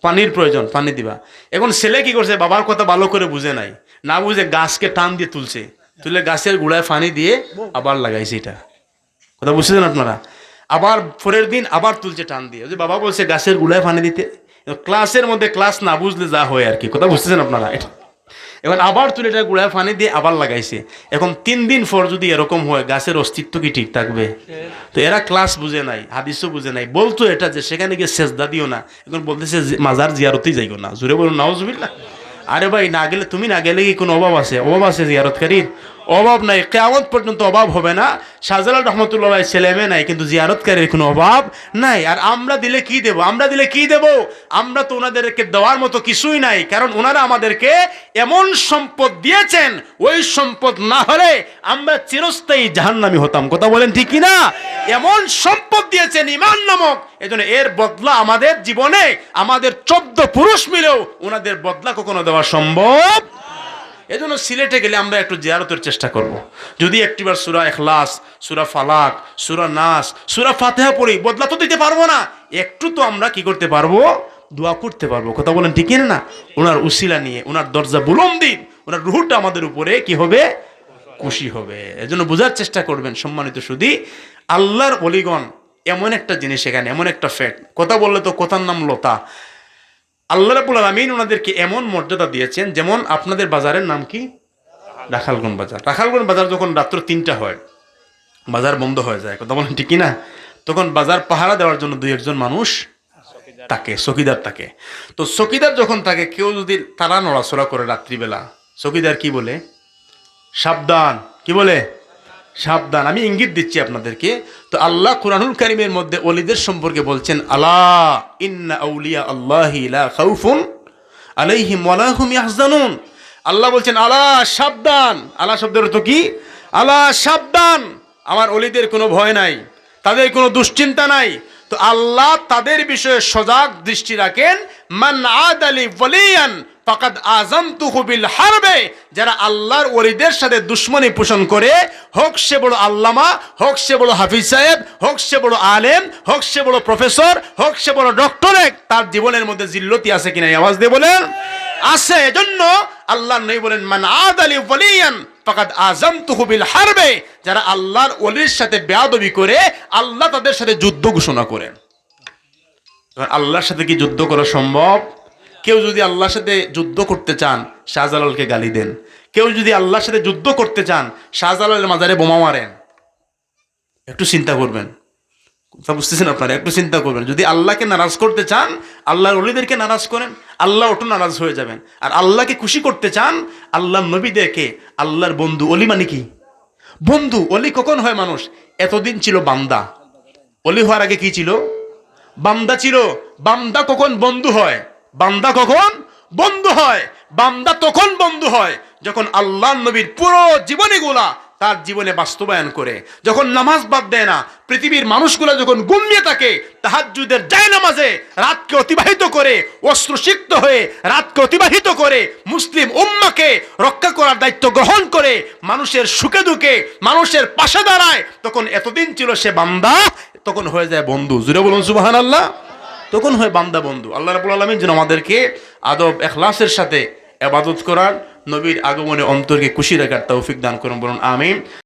পানির প্রয়োজন, পানি দিবা। এখন ছেলে কি করছে? বাবার কথা ভালো করে বুঝে নাই, না বুঝে গাছকে টান দিয়ে তুলছে, তুলে গাছের গোড়ায় পানি দিয়ে আবার লাগাইছে। এটা কথা বুঝছেন আপনারা? আবার পরের দিন আবার তুলছে টান দিয়ে, যে বাবা বলছে গাছের গোড়ায় পানি দিতে। ক্লাসের মধ্যে ক্লাস না বুঝলে যা হয় আর কি। কথা বুঝতেছেন আপনারা? এটা এখন আবার তুলে এটা গুড়ায় পানি দিয়ে আবার লাগাইছে। এখন 3 দিন পর যদি এরকম হয়, গাছের অস্তিত্ব কি ঠিক থাকবে? তো এরা ক্লাস বুঝে নাই, হাদিসও বুঝে নাই। বলতো এটা যে সেখানে গিয়ে সেজদা দিও না, এখন বলতেছে মাজার জিয়ারতেই যাইও না। জুড়ে বলুন নাউজুবিল্লাহ। আরে ভাই, না গেলে, তুমি না গেলে কি কোনো অভাব আছে? অভাব আছে জিয়ারতকারীর? অভাব নাই, কিয়ামত পর্যন্ত অভাব হবে না। শাহজালাল রহমতুল্লাহ ছেলে মেয়ে নাই, কিন্তু জিয়ারতকারীর কোনো অভাব নাই। আর আমরা দিলে কি দেব? আমরা তো ওনাদেরকে দেওয়ার মতো কিছুই নাই, কারণ ওনারা আমাদেরকে এমন সম্পদ দিয়েছেন, ওই সম্পদ না হলে আমরা চিরস্থায়ী জাহান্নামী হতাম। কথা বলেন ঠিক কিনা? এমন সম্পদ দিয়েছেন ঈমান নামক, এজন্য এর বদলা আমাদের জীবনে, আমাদের 14 পুরুষ মিলেও ওনাদের বদলা কখনো দেওয়া সম্ভব। এজন্য সিলেটে গেলে আমরা একটু জিয়ারতের চেষ্টা করব। যদি একটিবার সূরা ইখলাস, সূরা ফালাক, সূরা নাস, সূরা ফাতিহা পড়ি, বদলা তো দিতে পারবো না, একটু তো আমরা কি করতে পারবো? দোয়া করতে পারবো। কথা বলেন ঠিক না? ওনার উসিলা নিয়ে, ওনার দরজা বুলন্দি, ওনার রুহুটা আমাদের উপরে কি হবে? খুশি হবে। এজন্য বোঝার চেষ্টা করবেন সম্মানিত সুধী, আল্লাহর ওলিগণ এমন একটা জিনিস, এখানে এমন একটা ফ্যাক্ট। কথা বললে তো কথার নাম লতা। আল্লাহ রাব্বুল আলামিন ওনাদেরকে এমন মর্যাদা দিয়েছেন, যেমন আপনাদের বাজারের নাম কি? রাখালগঞ্জ বাজার। রাখালগঞ্জ বাজার যখন রাত্র 3টা হয়, বাজার বন্ধ হয়ে যায়, কথা বলেন ঠিক না? তখন বাজার পাহারা দেওয়ার জন্য 2-1 জন মানুষ তাকে, চকিদার থাকে। তো চকিদার যখন থাকে, কেউ যদি তারা নড়াচড়া করে রাত্রিবেলা, চকিদার কি বলে? সাবধান। কি বলে? সাবধান। আমি ইঙ্গিত দিচ্ছি আপনাদেরকে। তো আল্লাহ কুরআনুল কারীমের মধ্যে ওলিদের সম্পর্কে বলছেন, আলা ইন্না আউলিয়া আল্লাহি লা খাউফুন আলাইহিম ওয়া লা হুম ইয়াহজানুন। আল্লাহ বলছেন, আলা সাবধান। আলা শব্দের অর্থ কি? আলা সাবধান, আমার ওলিদের কোনো ভয় নাই, তাদের কোনো দুশ্চিন্তা নাই। তো আল্লাহ তাদের বিষয়ে সজাগ দৃষ্টি রাখেন। মান আদালি ওয়ালিয়ান ফাকাদ আযামতুহু বিল হারবে। যারা আল্লাহর ওলিদের সাথে দুশমনী পোষণ করে, হোক সে বড় আল্লামা, হোক সে বড় হাফিজ সাহেব, হোক সে বড় আলেম, হোক সে বড় প্রফেসর, হোক সে বড় ডক্টরেট, তার জীবনের মধ্যে জিল্লতি আছে কিনা? আওয়াজ দিয়ে বলেন আছে। এজন্য আল্লাহ নবী বলেন, মান আদালি ওয়ালিয়ান ফাকাদ আযামতুহু বিল হারবে। যারা আল্লাহর ওলির সাথে বেয়াদবি করে, আল্লাহ তাদের সাথে যুদ্ধ ঘোষণা করেন। আল্লাহর সাথে কি যুদ্ধ করা সম্ভব? কেউ যদি আল্লাহর সাথে যুদ্ধ করতে চান, শাহজালালকে গালি দেন। কেউ যদি আল্লাহর সাথে যুদ্ধ করতে চান, শাহজালালের মাজারে বোমা মারেন। একটু চিন্তা করবেন, তা বুঝতেছেন আপনারা? একটু চিন্তা করবেন, যদি আল্লাহকে নারাজ করতে চান আল্লাহর ওলিদেরকে নারাজ করেন, আল্লাহ ওটা নারাজ হয়ে যাবেন। আর আল্লাহকে খুশি করতে চান আল্লাহর নবীদেরকে, আল্লাহর বন্ধু। অলি মানে কি? বন্ধু। অলি কখন হয় মানুষ? এতদিন ছিল বান্দা, অলি হওয়ার আগে কি ছিল? বান্দা ছিল। বান্দা কখন বন্ধু হয়? বান্দা কখন বন্ধু হয়? বান্দা তখন বন্ধু হয় যখন আল্লাহ নবীর পুরো জীবনীগুলা তার জীবনে বাস্তবায়ন করে, যখন নামাজ বাদ দেয় না, পৃথিবীর মানুষগুলো যখন ঘুমিয়ে থাকে তাহাজ্জুদের যায় নামাজে রাতকে অতিবাহিত করে, অস্ত্রসিক্ত হয়ে রাতকে অতিবাহিত করে, মুসলিম উম্মাকে রক্ষা করার দায়িত্ব গ্রহণ করে, মানুষের সুখে দুঃখে মানুষের পাশে দাঁড়ায়, তখন এতদিন ছিল সে বান্দা, তখন হয়ে যায় বন্ধু। জুড়ে বলুন সুবহানাল্লাহ। তখন হয় বান্দা বন্ধু। আল্লাহ রাব্বুল আলামিন যেন আমাদেরকে আদব ইখলাসের সাথে ইবাদত করার, নবীর আগমনে অন্তরকে খুশি রাখার তৌফিক দান করুন। বলুন আমিন।